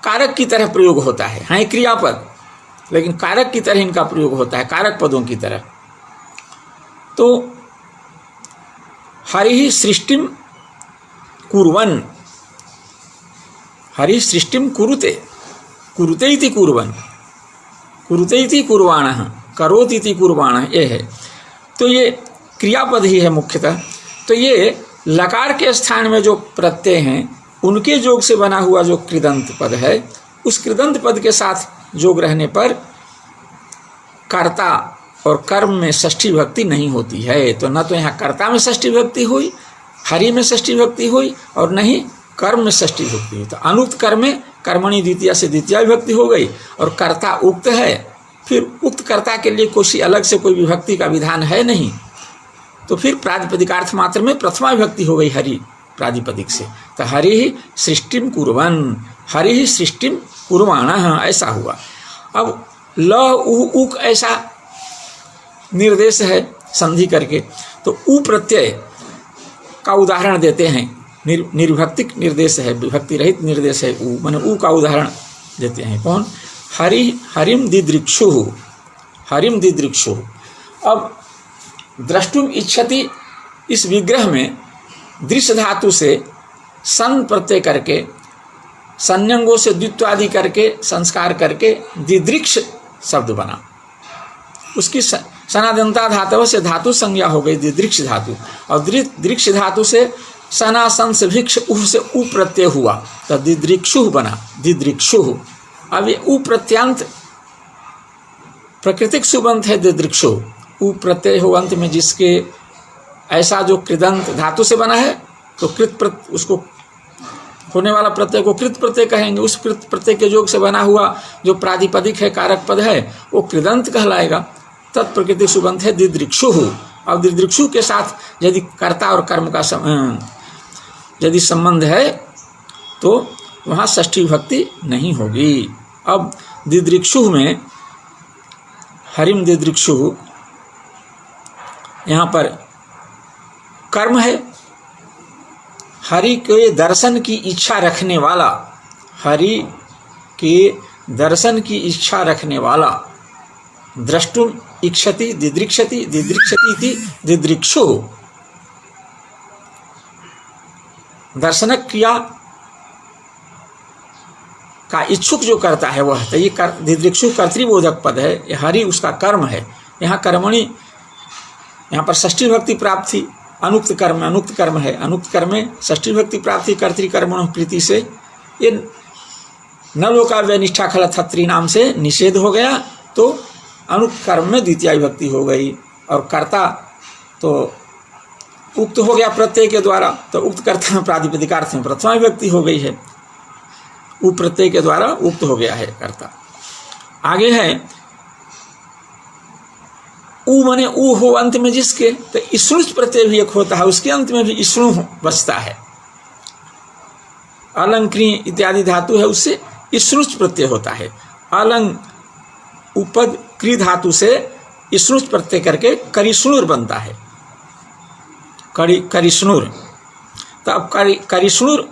Speaker 1: कारक की तरह प्रयोग होता है। हाँ, क्रियापद, लेकिन कारक की तरह इनका प्रयोग होता है, कारक पदों की तरह। तो हरि सृष्टिम कुर्वन्, हरि सृष्टिम कुरुते, कुरुते इति कुर्वन्, कुरुते इति कुर्वाणः, करोति इति कुर्वाणः, ये है। तो ये क्रियापद ही है मुख्यतः। तो ये लकार के स्थान में जो प्रत्यय हैं उनके जोग से बना हुआ जो कृदंत पद है, उस कृदंत पद के साथ जोग रहने पर कर्ता और कर्म में षष्ठी विभक्ति नहीं होती है। तो न तो यहाँ कर्ता में षष्ठी विभक्ति हुई, हरि में षष्ठी विभक्ति हुई, और न ही कर्म में षष्ठी विभक्ति हुई। तो अनुक्त कर्म में कर्मणि द्वितीया से द्वितीया विभक्ति हो गई, और कर्ता उक्त है, फिर उक्त कर्ता के लिए कोई अलग से कोई विभक्ति का विधान है नहीं, तो फिर प्रातिपदिकार्थ मात्र में प्रथमा विभक्ति हो गई हरि प्रातिपदिक से। तो हरि ही सृष्टिम कुर्वन्, हरि ही सृष्टिम कुर्वाणः, ऐसा हुआ। अब ल उ उक ऐसा निर्देश है संधि करके, तो उ प्रत्यय का उदाहरण देते हैं। निर्विभक्तिक निर्देश है, विभक्ति रहित निर्देश है उ, माने उ का उदाहरण देते हैं। कौन? हरि हरिम दिदृक्षु, हरिम दिदृक्षु। अब द्रष्टुम इच्छति, इस विग्रह में दृश्य धातु से सन प्रत्यय करके, संयंगों से द्वित्वादि करके संस्कार करके दिदृक्ष शब्द बना। उसकी सनादंता धातु से धातु संज्ञा हो गई दिदृक्ष धातु, और दृक्ष धातु से सना संस भिक्ष उह से उ प्रत्यय हुआ, तो दिदृक्षु बना, दिदृक्षु। अब ये उ प्रत्यांत प्राकृतिक सुबंत है दिदृक्षु, उ प्रत्यय हो अंत में, जिसके ऐसा जो कृदंत धातु से बना है, तो कृत उसको होने वाला प्रत्यय को कृत प्रत्यय कहेंगे। उस कृत प्रत्यय के योग से बना हुआ जो प्रातिपदिक है, कारक पद है, वो कृदंत कहलाएगा। तत्प्रकृति सुबंत है दिदृक्षु। अब दिदृक्षु के साथ यदि कर्ता और कर्म का यदि संबंध है तो वहाँ षष्ठी विभक्ति नहीं होगी। अब दिदृक्षु में हरिम दिदृक्षु, यहाँ पर कर्म है, हरि के दर्शन की इच्छा रखने वाला, हरि के दर्शन की इच्छा रखने वाला, द्रष्टुम इच्छति दिदृक्षति, दिदृक्षति इति दिदृक्षु। दर्शन क्रिया का इच्छुक जो करता है वह, तो ये दिदृक्षु कर्तृबोधक पद है, ये हरि उसका कर्म है। यहाँ कर्मणि, यहाँ पर षष्ठी विभक्ति प्राप्त थी, अनुक्त कर्म है, अनुक्त कर्म में षष्ठी विभक्ति प्राप्ति कर्तृकर्मणो प्रीति से, ये न लोकाव्य निष्ठा खलथत्री नाम से निषेध हो गया, तो अनुक्त कर्म में द्वितीय विभक्ति हो गई, और कर्ता तो उक्त हो गया प्रत्यय के द्वारा, तो उक्त कर्ता में प्रातिपदिकार्थ में प्रथमा विभक्ति हो गई है, उ प्रत्यय के द्वारा उक्त हो गया है कर्ता। आगे है उ माने उ हो अंत में जिसके, तो इष्णुच प्रत्यय भी एक होता है, उसके अंत में भी इष्णु बचता है। अलंकृ इत्यादि धातु है, उससे इष्णुच प्रत्यय होता है। अलंग उपद क्री धातु से इष्णुच प्रत्यय करके करिष्णुर बनता है, करिष्णुर। तो अब करिष्णुर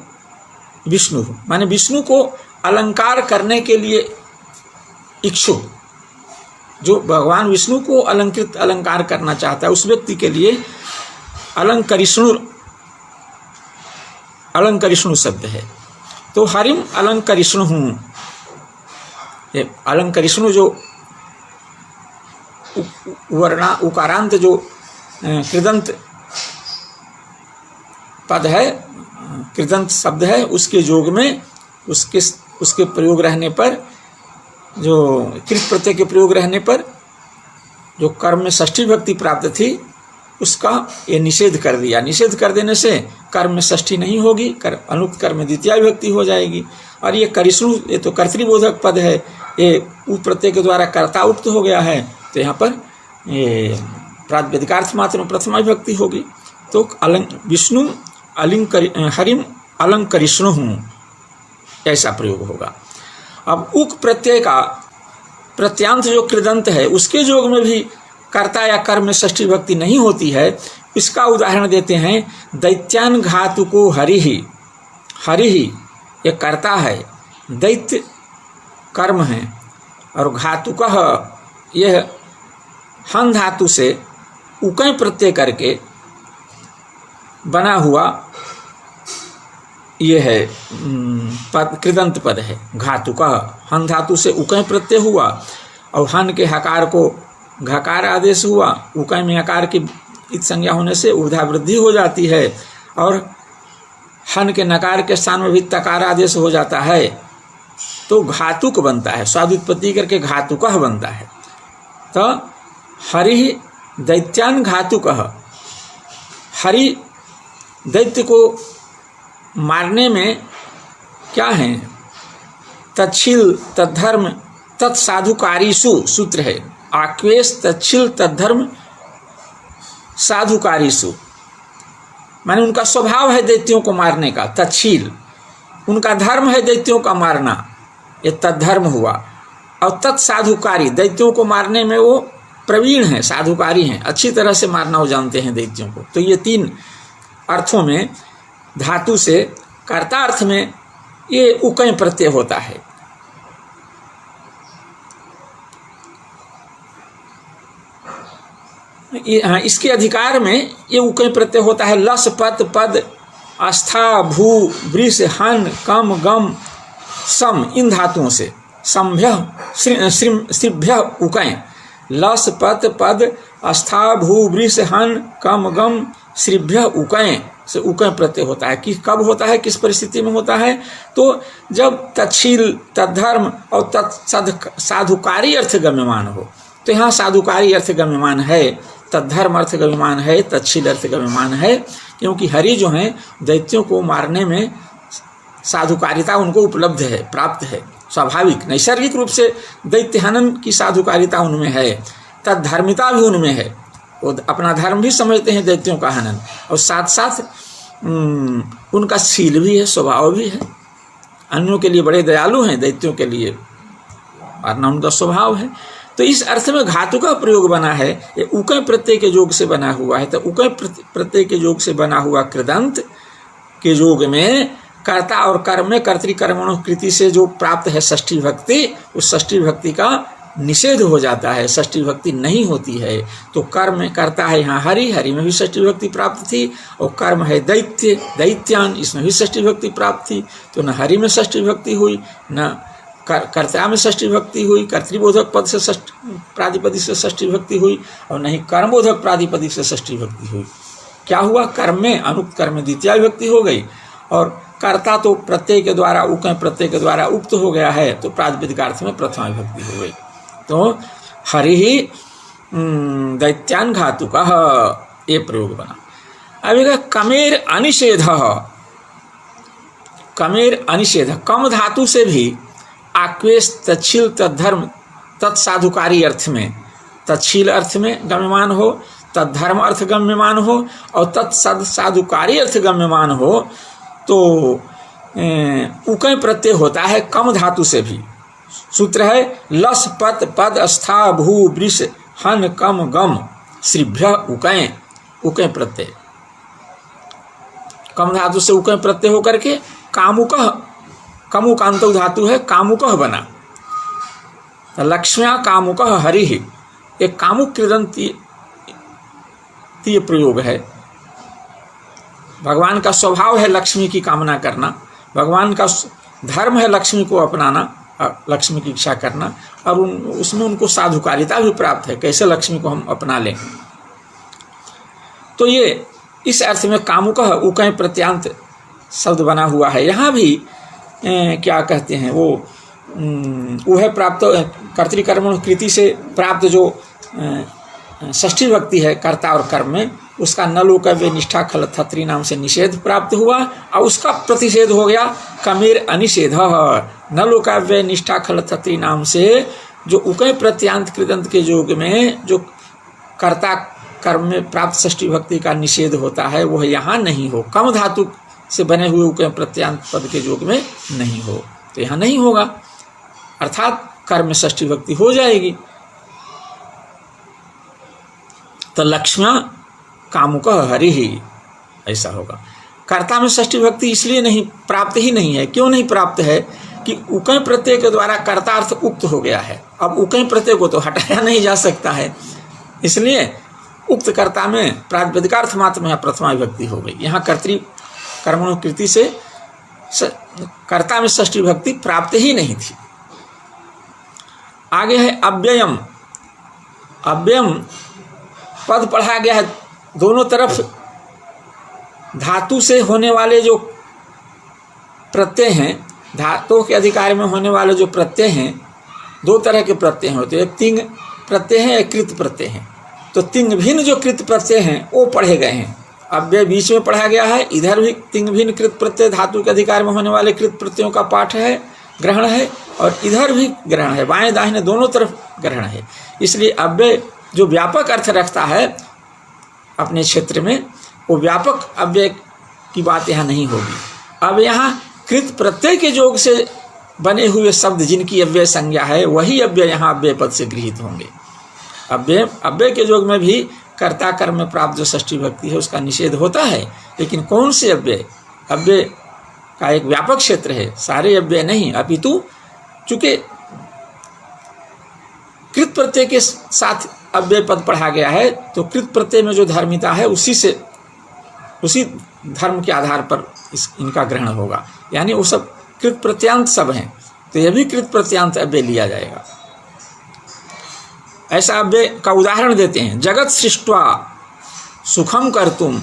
Speaker 1: विष्णु माने विष्णु को अलंकार करने के लिए इच्छुक, जो भगवान विष्णु को अलंकृत अलंकार करना चाहता है, उस व्यक्ति के लिए अलंकरिष्णु शब्द है। तो हरिम अलंकरिष्णु हूँ, ये अलंकरिष्णु जो वर्णा उकारांत जो कृदंत पद है, कृदंत शब्द है, उसके योग में उसके प्रयोग रहने पर, जो कृत प्रत्यय के प्रयोग रहने पर जो कर्म में षष्ठी विभक्ति प्राप्त थी, उसका ये निषेध कर दिया। निषेध कर देने से कर्म में षष्ठी नहीं होगी, अनुक्त कर्म में द्वितीय विभक्ति हो जाएगी। और ये करिष्णु, ये तो कर्तृबोधक पद है, ये उ प्रत्यय के द्वारा कर्ता उक्त हो गया है, तो यहाँ पर ये प्रातिपदिकार्थ मात्र में प्रथमा विभक्ति होगी। तो विष्णु हरिम अलंकरिष्णु हूँ, ऐसा प्रयोग होगा। अब उक प्रत्यय का प्रत्यांत जो कृदंत है, उसके योग में भी कर्ता या कर्म में षष्ठी विभक्ति नहीं होती है, इसका उदाहरण देते हैं, दैत्यान घातुको हरिहि। हरिहि ये कर्ता है, दैत्य कर्म है, और घातुकः यह हन धातु से उकय प्रत्यय करके बना हुआ ये है पद, कृदंत पद है। घातुकः हन धातु से उकय प्रत्यय हुआ, और हन के हकार को घकार आदेश हुआ, उकय में अकार की इत संज्ञा होने से ऊर्ध्वा वृद्धि हो जाती है, और हन के नकार के स्थान में भी तकार आदेश हो जाता है, तो घातुक बनता है। स्वादुत्पत्ति करके घातुकः बनता है। तो हरि दैत्यान घातुकः, हरि दैत्य को मारने में क्या है, तच्छील तद्धर्म तत्साधुकारीषु सूत्र है। आक्वेश तच्छील तद्धर्म साधुकारीषु, माने उनका स्वभाव है दैत्यों को मारने का। तच्छील उनका धर्म है दैत्यों का मारना, ये तद्धर्म हुआ। और तत्साधुकारी, दैत्यों को मारने में वो प्रवीण हैं, साधुकारी हैं, अच्छी तरह से मारना वो जानते हैं दैत्यों को। तो ये तीन अर्थों में धातु से कर्ता अर्थ में ये उकय प्रत्यय होता है। इसके अधिकार में ये उकय प्रत्यय होता है। लस पत पद आस्था भू वृष हन कम गम सम, इन धातुओं से संभ्य श्रिभ्य उकय। लस पत पद आस्था भू वृष हन कम गम श्रिभ्य उकय से उकय प्रत्यय होता है। कि कब होता है, किस परिस्थिति में होता है, तो जब तच्छील तद्धर्म और साधुकारी अर्थ गम्यमान हो। तो यहाँ साधुकारी अर्थ गम्यमान है, तद्धर्म अर्थ गम्यमान है, तच्छील अर्थ गम्यमान है, क्योंकि हरि जो हैं दैत्यों को मारने में साधुकारिता उनको उपलब्ध है, प्राप्त है, स्वाभाविक नैसर्गिक रूप से दैत्य हनन की साधुकारिता उनमें है, तद्धर्मिता भी उनमें है, वो अपना धर्म भी समझते हैं दैत्यों का हनन, और साथ साथ उनका शील भी है, स्वभाव भी है, अन्यों के लिए बड़े दयालु हैं, दैत्यों के लिए मारना उनका स्वभाव है। तो इस अर्थ में धातु का प्रयोग बना है, ये उकय प्रत्यय के योग से बना हुआ है। तो उकय प्रत्यय के योग से बना हुआ कृदंत के योग में कर्ता और कर्म में कर्तृकर्मणों कृति से जो प्राप्त है षष्ठी भक्ति, उस षष्ठी भक्ति का निषेध हो जाता है, षष्ठी भक्ति नहीं होती है। तो कर्म में करता है यहाँ हरि, हरि में भी षष्ठी भक्ति प्राप्त थी, और कर्म है दैत्य, दैत्यान, इसमें भी षष्ठी भक्ति प्राप्त थी। तो न हरि में षष्ठी भक्ति हुई, न कर्ता में षष्ठी भक्ति हुई, कर्तृबोधक पद से प्रातिपदिक से षष्ठी भक्ति हुई, और नहीं कर्मबोधक प्रातिपदिक से षष्ठी भक्ति हुई। क्या हुआ, कर्म में अनुक्त कर्म में द्वितीय विभक्ति हो गई, और कर्ता तो प्रत्यय के द्वारा उकय प्रत्यय के द्वारा उक्त हो गया है, तो प्रातिपदिक अर्थ में प्रथमा विभक्ति हो गई। तो हरि ही दैत्यान घातुकः ये प्रयोग बना। अब कमेर अनिषेध, कमेर अनिषेध, कम धातु से भी आक्वेश तच्छील तद्धर्म तत्साधुकारी अर्थ में, तच्छील अर्थ में गम्यमान हो, तद्धर्म अर्थ गम्यमान हो, और तत्साधुकारी अर्थ गम्यमान हो, तो उकय प्रत्यय होता है कम धातु से भी। सूत्र है लस पत पद अस्था भू वृष हन कम गम श्रिभ्य उकय, उकय प्रत्यय कम धातु से उकय प्रत्यय होकर के कामुकः, कमुकांत धातु है, कामुकः बना। लक्ष्म्या कामुकः हरि, एक कामुक कृदंती प्रयोग है। भगवान का स्वभाव है लक्ष्मी की कामना करना, भगवान का धर्म है लक्ष्मी को अपनाना, लक्ष्मी की इच्छा करना, और उसमें उनको साधुकारिता भी प्राप्त है, कैसे लक्ष्मी को हम अपना लें। तो ये इस अर्थ में कामुकः उकय प्रत्यांत शब्द बना हुआ है। यहाँ भी क्या कहते हैं, वो है प्राप्त कर्तृकर्म कृति से प्राप्त जो षष्ठी भक्ति है कर्ता और कर्म में, उसका न लोकव्य निष्ठा खल थत्री नाम से निषेध प्राप्त हुआ, और उसका प्रतिषेध हो गया कमेर अनिषेध, न लोकव्य निष्ठा खल थत्री नाम से जो उकय प्रत्यांत कृदंत के योग में जो कर्ता कर्म में प्राप्त षष्ठी भक्ति का निषेध होता है, वह यहाँ नहीं हो। कम धातु से बने हुए उकय प्रत्यांत पद के योग में नहीं हो, तो यहाँ नहीं होगा, अर्थात कर्म में षष्ठी भक्ति हो जाएगी। तो लक्ष्म्या कामुकः हरिः, ऐसा होगा। कर्ता में षष्ठी भक्ति इसलिए नहीं प्राप्त ही नहीं है। क्यों नहीं प्राप्त है कि उकय प्रत्यय के द्वारा कर्तार्थ उक्त हो गया है। अब उकय प्रत्यय को तो हटाया नहीं जा सकता है, इसलिए उक्त कर्ता में प्रातिपदिकार्थ मात्र में प्रथमा विभक्ति हो गई। यहाँ कर्तृ कर्मणो कृति से कर्ता में षष्ठी भक्ति प्राप्त ही नहीं थी। आगे है अव्ययम। अव्ययम पद पढ़ा गया है, दोनों तरफ धातु से होने वाले जो प्रत्यय हैं, धातु के अधिकार में होने वाले जो प्रत्यय हैं, दो तरह के प्रत्यय होते हैं, एक तिंग प्रत्यय है, एक कृत प्रत्यय है। तो तिंग भिन्न जो कृत प्रत्यय हैं वो पढ़े गए हैं। अव्यय बीच में पढ़ा गया है, इधर भी तिंग भिन्न कृत प्रत्यय धातु के अधिकार में होने वाले कृत प्रत्ययों का पाठ है, ग्रहण है, और इधर भी ग्रहण है, बाएं दाहिने दोनों तरफ ग्रहण है। इसलिए अव्यय जो व्यापक अर्थ रखता है अपने क्षेत्र में, वो व्यापक अव्यय की बात यहाँ नहीं होगी। अब यहाँ कृत प्रत्यय के योग से बने हुए शब्द जिनकी अव्यय संज्ञा है, वही अव्यय यहाँ अव्यय पद से गृहीत होंगे। अव्यय के योग में भी कर्ता कर्म में प्राप्त जो षष्ठी भक्ति है उसका निषेध होता है, लेकिन कौन से अव्यय? अव्यय का एक व्यापक क्षेत्र है, सारे अव्यय नहीं, अपितु चूंकि कृत प्रत्यय के साथ अव्यय पद पढ़ा गया है, तो कृत प्रत्यय में जो धर्मिता है उसी धर्म के आधार पर इनका ग्रहण होगा। यानी वो सब कृत प्रत्यांत सब हैं, तो यह भी कृत प्रत्यांत अव्यय लिया जाएगा। ऐसा अव्यय का उदाहरण देते हैं, जगत सृष्ट्वा सुखम कर्तुम,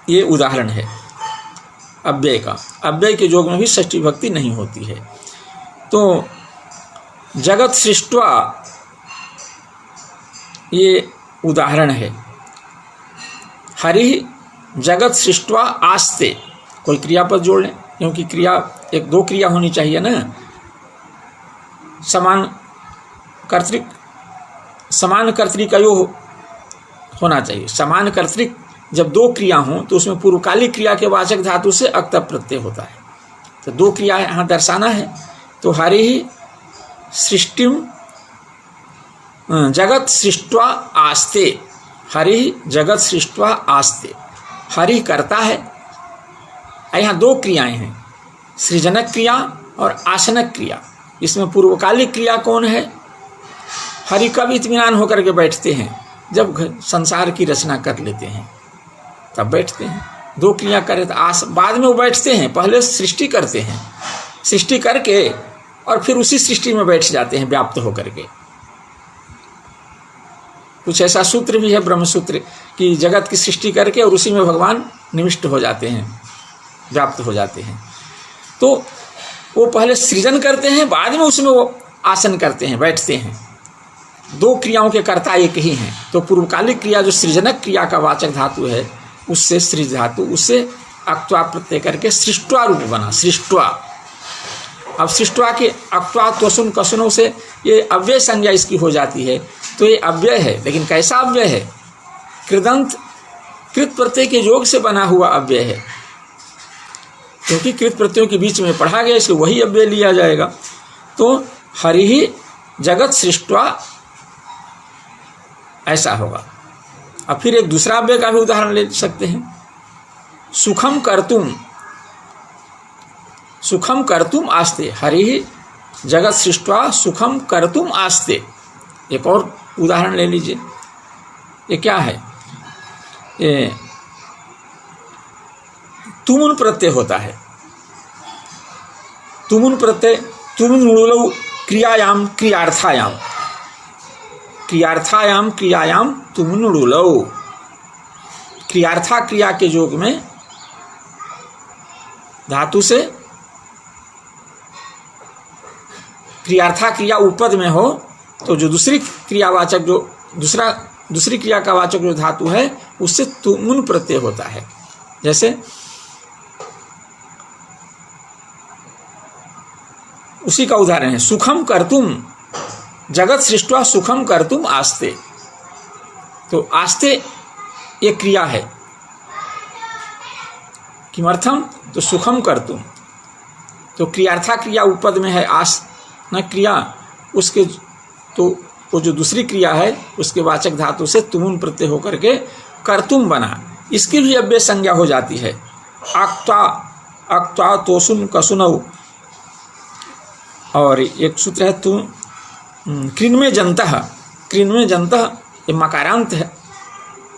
Speaker 1: ये उदाहरण है अव्यय का। अव्यय के योग में भी षष्ठी भक्ति नहीं होती है। तो जगत सृष्ट्वा ये उदाहरण है। हरि जगत सृष्ट्वा आस्ते, कोई क्रियापद जोड़ लें, क्योंकि क्रिया एक दो क्रिया होनी चाहिए ना, समान कर्तृक का योग होना चाहिए। समान कर्तृक जब दो क्रिया हों तो उसमें पूर्वकालिक क्रिया के वाचक धातु से अक्त प्रत्यय होता है। तो दो क्रिया यहाँ दर्शाना है। तो हरि ही सृष्टिम जगत सृष्ट्वा आस्ते, हरि जगत सृष्ट्वा आस्ते, हरि करता है। यहाँ दो क्रियाएं हैं, सृजनक क्रिया और आसनक क्रिया। इसमें पूर्वकालिक क्रिया कौन है? हरि कब इत्मीनान होकर के बैठते हैं? जब संसार की रचना कर लेते हैं तब बैठते हैं। दो क्रिया करे तो बाद में वो बैठते हैं, पहले सृष्टि करते हैं, सृष्टि करके और फिर उसी सृष्टि में बैठ जाते हैं व्याप्त होकर के। कुछ ऐसा सूत्र भी है ब्रह्मसूत्र कि जगत की सृष्टि करके और उसी में भगवान निविष्ट हो जाते हैं, व्याप्त हो जाते हैं। तो वो पहले सृजन करते हैं, बाद में उसमें वो आसन करते हैं, बैठते हैं। दो क्रियाओं के कर्ता एक ही हैं। तो पूर्वकालिक क्रिया जो सृजनक क्रिया का वाचक धातु है, उससे सृज धातु, उससे अक्त्वा प्रत्यय करके सृष्ट्वा रूप बना, सृष्ट्वा। अब सृष्ट्वा के अक्त्वा त्वसुन कसुनों से ये अव्यय संज्ञा इसकी हो जाती है। तो ये अव्यय है, लेकिन कैसा अव्यय है? कृदंत कृत प्रत्यय के योग से बना हुआ अव्यय है, क्योंकि कृत प्रत्ययों के बीच में पढ़ा गया, इसलिए वही अव्यय लिया जाएगा। तो हरि ही जगत सृष्ट्वा, ऐसा होगा। अब फिर एक दूसरा अव्यय का भी उदाहरण ले सकते हैं, सुखम कर्तुम, सुखम कर्तुम आस्ते, हरि ही जगत सृष्ट्वा सुखम कर्तुम आस्ते। एक और उदाहरण ले लीजिए, ये क्या है? ये तुमुन प्रत्यय होता है। तुमुन प्रत्यय तुमुन क्रियायाम क्रियार्थायाम, क्रियार्थायाम क्रियायाम तुमुनुड़ुलौ। क्रियार्था क्रिया के योग में धातु से क्रियार्था क्रिया उपद में हो तो जो दूसरी क्रियावाचक जो दूसरी क्रिया का वाचक जो धातु है उससे तुमुन प्रत्यय होता है। जैसे उसी का उदाहरण है, सुखम कर्तुम जगत सृष्ट्वा सुखम कर्तुम आस्ते। तो आस्ते ये क्रिया है, किमर्थम? तो सुखम कर्तुम, तो क्रियार्था क्रिया उपद में है, आस न क्रिया उसके, तो वो जो दूसरी क्रिया है उसके वाचक धातु से तुमुन प्रत्यय होकर के कर्तुम बना, इसकी भी अव्यय संज्ञा हो जाती है। आक्ता अक्ता तोसुन कसुनौ, और एक सूत्र है तुम कृन्मे जंतः, कृन्मे जंतः ये मकारांत है,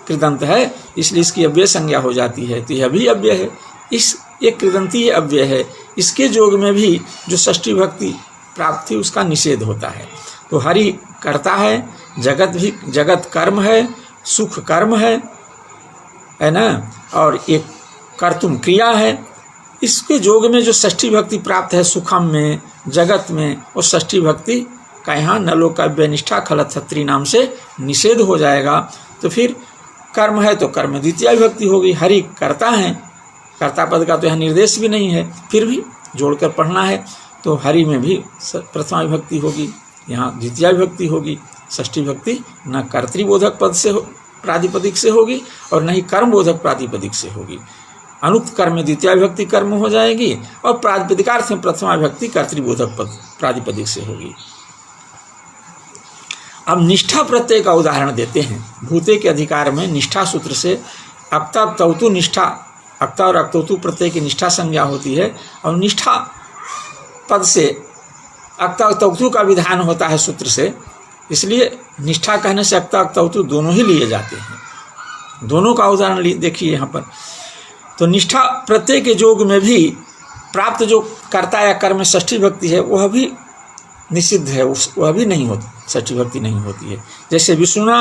Speaker 1: कृदंत है, इसलिए इसकी अव्यय संज्ञा हो जाती है, तो यह भी अव्यय है। इस एक कृदंतीय अव्यय है, इसके जोग में भी जो षष्ठी भक्ति प्राप्त थी उसका निषेध होता है। तो हरि कर्ता है, जगत भी, जगत कर्म है, सुख कर्म है ना, और एक कर्तुम क्रिया है। इसके जोग में जो षष्ठी भक्ति प्राप्त है सुखम में, जगत में, और षष्ठी भक्ति का यहाँ नलो का व्यनिष्ठा खलत छत्री नाम से निषेध हो जाएगा। तो फिर कर्म है तो कर्म द्वितीय विभक्ति होगी। हरि कर्ता है, कर्ता पद का तो यहाँ निर्देश भी नहीं है, फिर भी जोड़कर पढ़ना है, तो हरि में भी प्रथमा विभक्ति होगी, यहाँ द्वितीय विभक्ति होगी। षष्ठी भक्ति न कर्तृबोधक पद से प्रातिपदिक से होगी और न ही कर्म बोधक प्रातिपदिक से होगी। अनुक्त कर्म में द्वितीय विभक्ति कर्म हो जाएगी और प्रातिपदिकार्थ में प्रथमा विभक्ति कर्तृबोधक पद प्रातिपदिक से होगी। अब निष्ठा प्रत्यय का उदाहरण देते हैं। भूते के अधिकार में निष्ठा सूत्र से अक्ता तौतु निष्ठा, अक्ता और अक्तौतु प्रत्यय की निष्ठा संज्ञा होती है, और निष्ठा पद से अक्ता तौतु का विधान होता है सूत्र से, इसलिए निष्ठा कहने से अक्ता तौतु दोनों ही लिए जाते हैं। दोनों का उदाहरण देखिए यहाँ पर। तो निष्ठा प्रत्यय के जोग में भी प्राप्त जो कर्ता या कर्म में षष्ठी भक्ति है वह भी निषिद्ध है, वह भी नहीं होती, षष्ठी भक्ति नहीं होती है। जैसे विष्णुना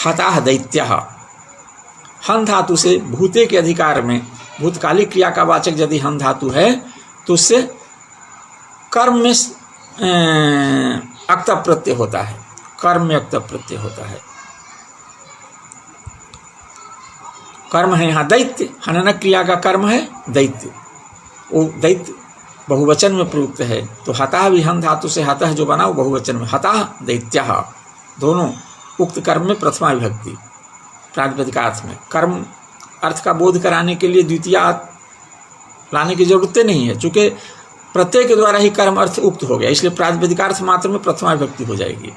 Speaker 1: हताह दैत्यः, हन धातु से भूते के अधिकार में भूतकालिक क्रिया का वाचक यदि हन धातु है तो उससे कर्म में अक्त प्रत्यय होता है, कर्म में अक्त प्रत्यय होता है। कर्म है यहाँ दैत्य, हनन क्रिया का कर्म है दैत्य, वो दैत्य बहुवचन में प्रयुक्त है। तो हतः भी हन धातु से हतः जो बना वो बहुवचन में, हतः दैत्यः, दोनों उक्त कर्म में प्रथमा विभक्ति प्रातिपदिकार्थ में। कर्म अर्थ का बोध कराने के लिए द्वितीय लाने की जरूरत नहीं है, चूँकि प्रत्यय के द्वारा ही कर्म अर्थ उक्त हो गया, इसलिए प्रातिपदिकार्थ मात्र में प्रथमा विभक्ति हो जाएगी।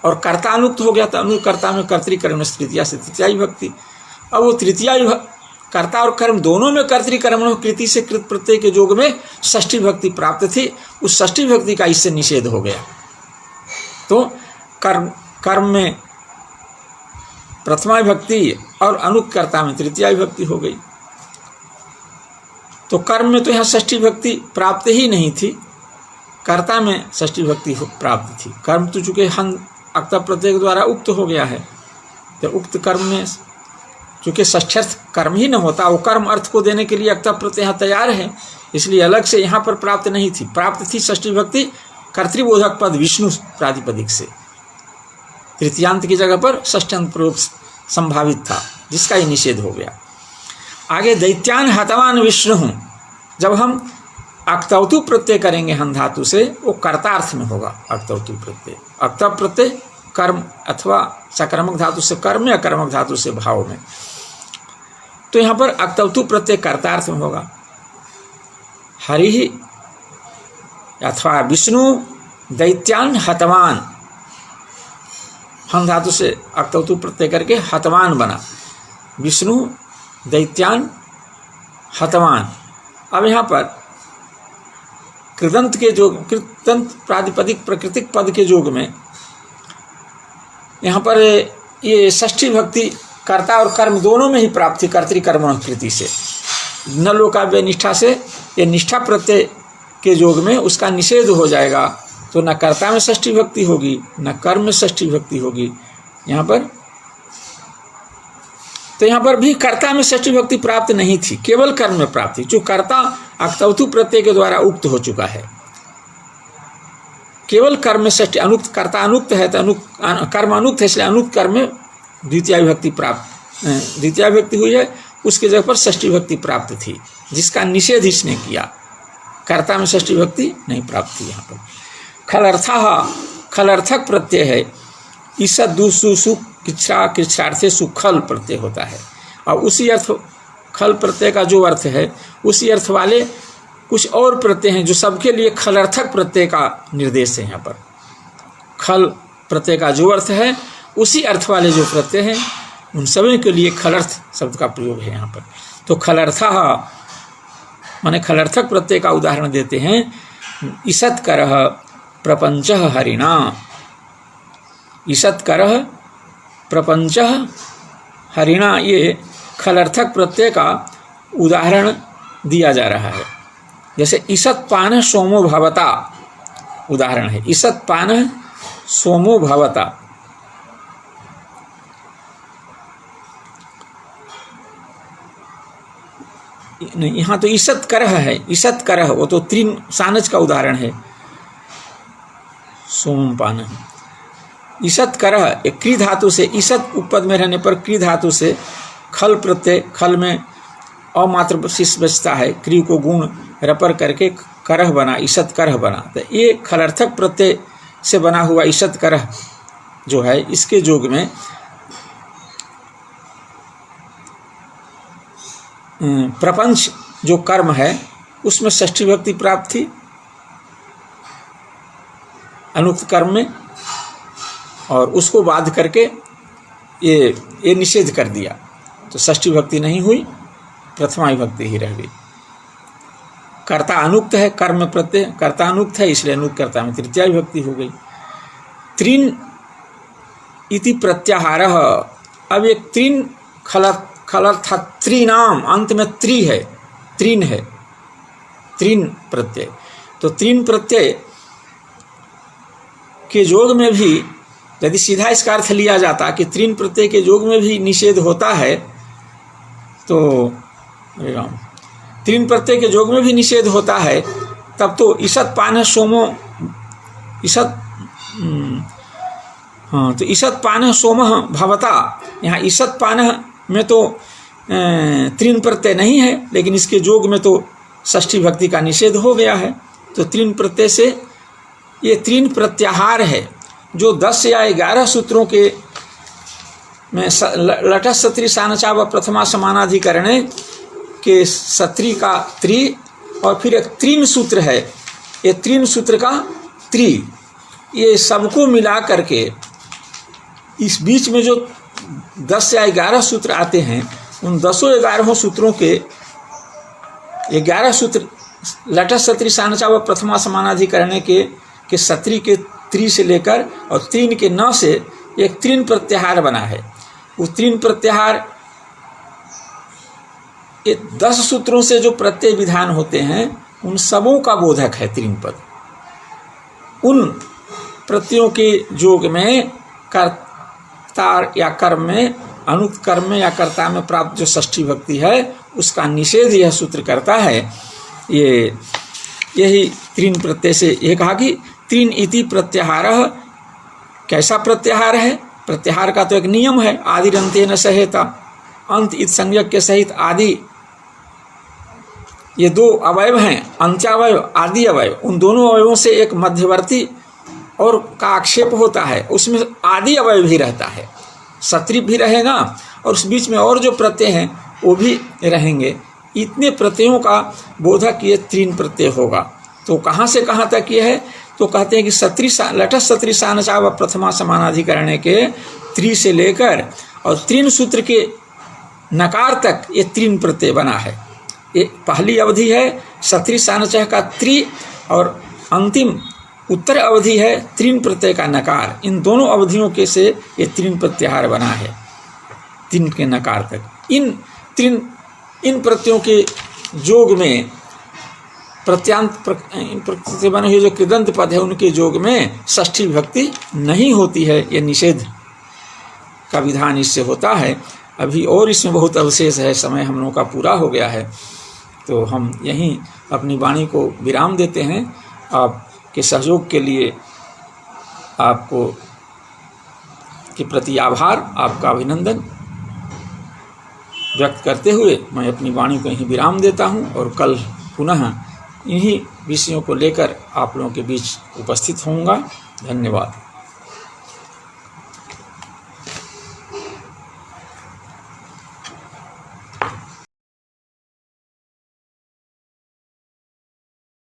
Speaker 1: और कर्ता अनुक्त हो गया तो अनुकर्ता में कर्तृकर्म तृतीया से तृतीया विभक्ति। अब वो तृतीया कर्ता और कर्म दोनों में कर्तृकर्म कृति से कृत प्रत्यय के जोग में षष्ठी भक्ति प्राप्त थी, उस षष्ठी भक्ति का इससे निषेध हो गया। तो कर्म में प्रथमा विभक्ति और अनुकर्ता में तृतीया विभक्ति हो गई। तो कर्म में तो यहाँ षष्ठी भक्ति प्राप्त ही नहीं थी, कर्ता में षष्ठी भक्ति प्राप्त थी। कर्म तो चूंकि हन अक्ता प्रत्यय के द्वारा उक्त हो गया है, तो उक्त कर्म में चूँकि षष्ठ्यर्थ कर्म ही न होता, वो कर्म अर्थ को देने के लिए अक्ता प्रत्यय यहाँ तैयार है, इसलिए अलग से यहाँ पर प्राप्त नहीं थी। प्राप्त थी षष्ठी भक्ति कर्तृबोधक पद विष्णु प्रातिपदिक से, तृतीयांत की जगह पर षष्ठ्यंत प्रयोग संभावित था, जिसका ये निषेध हो गया। आगे दैत्यान हतवान विष्णु, जब हम अक्तौतु प्रत्यय करेंगे हन धातु से, वो कर्तार्थ में होगा अक्तौतु प्रत्यय। अक्ता प्रत्यय कर्म अथवा सकर्मक धातु से कर्म या कर्मक धातु से भाव में, तो यहाँ पर अक्तौतु प्रत्यय कर्तार्थ में होगा। हरि अथवा विष्णु दैत्यान हतवान, हन धातु से अक्तौतु प्रत्यय करके हतवान बना, विष्णु दैत्यान हतवान। अब यहाँ पर कृदंत के जोग, कृदंत प्रातिपदिक प्राकृतिक पद के जोग में यहाँ पर ये षष्ठी भक्ति कर्ता और कर्म दोनों में ही प्राप्त थी कर्तृकर्म कृति से। न लोकाव्य निष्ठा से ये निष्ठा प्रत्यय के जोग में उसका निषेध हो जाएगा, तो न कर्ता में षष्ठी भक्ति होगी न कर्म में षष्ठी भक्ति होगी यहाँ पर। तो यहाँ पर भी कर्ता में षष्ठी भक्ति प्राप्त नहीं थी, केवल कर्म में प्राप्त थी। जो कर्ता अक्तौतु प्रत्यय के द्वारा उक्त हो चुका है, केवल कर्म में षष्ठी अनुक्त, कर्ता अनुक्त है तो कर्म अनुक्त है, इसलिए अनुक्त कर्म में द्वितीय विभक्ति प्राप्त, द्वितीय विभक्ति हुई है, उसके जगह पर षष्ठी भक्ति प्राप्त थी, जिसका निषेध इसने किया। कर्ता में षष्ठी भक्ति नहीं प्राप्त थी यहाँ पर। खलर्थः, खलर्थक प्रत्यय है, ईसा दुसु सुख कृच्छा कृच्छार्थे सुखल प्रत्यय होता है, और उसी अर्थ खल प्रत्यय का जो अर्थ है उसी अर्थ वाले कुछ और प्रत्यय हैं जो सबके लिए खलर्थक प्रत्यय का निर्देश है। यहाँ पर खल प्रत्यय का जो अर्थ है उसी अर्थ वाले जो प्रत्यय हैं उन सभी के लिए खलर्थ शब्द का प्रयोग है यहाँ पर। तो खलर्थः माने खलर्थक प्रत्यय का उदाहरण देते हैं। ईषत्करः प्रपंचः हरिणा, ईषत्करः प्रपंचः हरिणा, ये खलर्थक प्रत्यय का उदाहरण दिया जा रहा है। जैसे ईषत्पानः सोमो भवता उदाहरण है, ईषत्पानः सोमो भवता। यहाँ तो ईषत्करः है, ईषत्करः वो तो तीन सानज का उदाहरण है। सोमम पानः, ईषत्करः एक क्री धातु से, ईषत उपपद में रहने पर क्री धातु से खल प्रत्यय, खल में अमात्र शिष्य बचता है, क्री को गुण रपर करके करह बना, ईषत्करः बना। तो ये खलर्थक प्रत्यय से बना हुआ ईषत्करः जो है, इसके जोग में प्रपंच जो कर्म है उसमें षष्ठी विभक्ति प्राप्त थी अनुक्त कर्म में, और उसको बाध करके ये निषेध कर दिया, तो षष्ठी विभक्ति नहीं हुई, प्रथमा विभक्ति ही रह गई। कर्ता अनुक्त है, कर्म प्रत्यय कर्ता अनुक्त है, इसलिए अनुक्त कर्ता में तृतीया विभक्ति हो गई। त्रीन इति प्रत्याहारः, अब एक त्रीन खलर्थ त्रीनाम, अंत में त्रि है, त्रीन है, त्रीन प्रत्यय। तो त्रीन प्रत्यय के योग में भी यदि सीधा इसका अर्थ लिया जाता कि त्रीन प्रत्यय के योग में भी निषेध होता है, तो त्रीन प्रत्यय के योग में भी निषेध होता है, तब तो ईषत्पानः सोमो, तो ईषत्पानः सोमः भवता, यहाँ ईषत्पानः में तो त्रीन प्रत्यय नहीं है, लेकिन इसके जोग में तो षष्ठी भक्ति का निषेध हो गया है। तो त्रीन प्रत्यय से ये त्रीन प्रत्याहार है, जो 10 या 11 सूत्रों के में लटः सत्री सानचा व प्रथमा समानाधिकरणे के सत्री का त्रि, और फिर एक त्रीन सूत्र है, ये त्रीन सूत्र का त्रि, ये सबको मिला करके इस बीच में जो 10 या 11 सूत्र आते हैं, उन 10-11 सूत्रों के 11 सूत्र लटः सत्री सानचा व प्रथमा समानाधिकरणे के सत्री के त्रि से लेकर और तीन के न से एक त्रीन प्रत्याहार बना है। वो त्रीन प्रत्याहार ये 10 सूत्रों से जो प्रत्यय विधान होते हैं उन सबों का बोधक है त्रीन पद। उन प्रत्ययों के योग में कर्ता या कर्म में, अनुक्त कर्म में या कर्ता में प्राप्त जो षष्ठी भक्ति है उसका निषेध यह सूत्र करता है। यही त्रीन प्रत्यय से यह कहा कि त्रीन इति प्रत्याहारः, कैसा प्रत्याहार है? प्रत्याहार का तो एक नियम है, आदिरंतेन सहेता, अंत इत संज्ञक के सहित आदि, ये 2 अवयव हैं, अंत्यावयव आदि अवयव, उन दोनों अवयवों से एक मध्यवर्ती और का आक्षेप होता है, उसमें आदि अवयव भी रहता है, सत्री भी रहेगा और उस बीच में और जो प्रत्यय हैं वो भी रहेंगे। इतने प्रत्ययों का बोधक ये त्रीन प्रत्यय होगा। तो कहाँ से कहाँ तक ये है? तो कहते हैं कि सत्री लटः सत्री सानचा व प्रथमा समानाधिकरणे के त्रि से लेकर और त्रीन सूत्र के नकार तक ये त्रीन प्रत्यय बना है। ये पहली अवधि है सत्री सानचा का त्रि, और अंतिम उत्तर अवधि है त्रीन प्रत्यय का नकार। इन दोनों अवधियों के से ये त्रीन प्रत्याहार बना है, तीन के नकार तक। इन प्रत्ययों के जोग में प्रत्यांत प्रत्यय बने हुए जो कृदंत पद है उनके जोग में षष्ठी विभक्ति नहीं होती है। ये निषेध का विधान इससे होता है। अभी और इसमें बहुत अवशेष है, समय हम लोगों का पूरा हो गया है, तो हम यहीं अपनी वाणी को विराम देते हैं। आपके सहयोग के लिए आपको के प्रति आभार, आपका अभिनंदन व्यक्त करते हुए मैं अपनी वाणी को यहीं विराम देता हूं और कल पुनः इन्हीं विषयों को लेकर आप लोगों के बीच उपस्थित होऊंगा। धन्यवाद।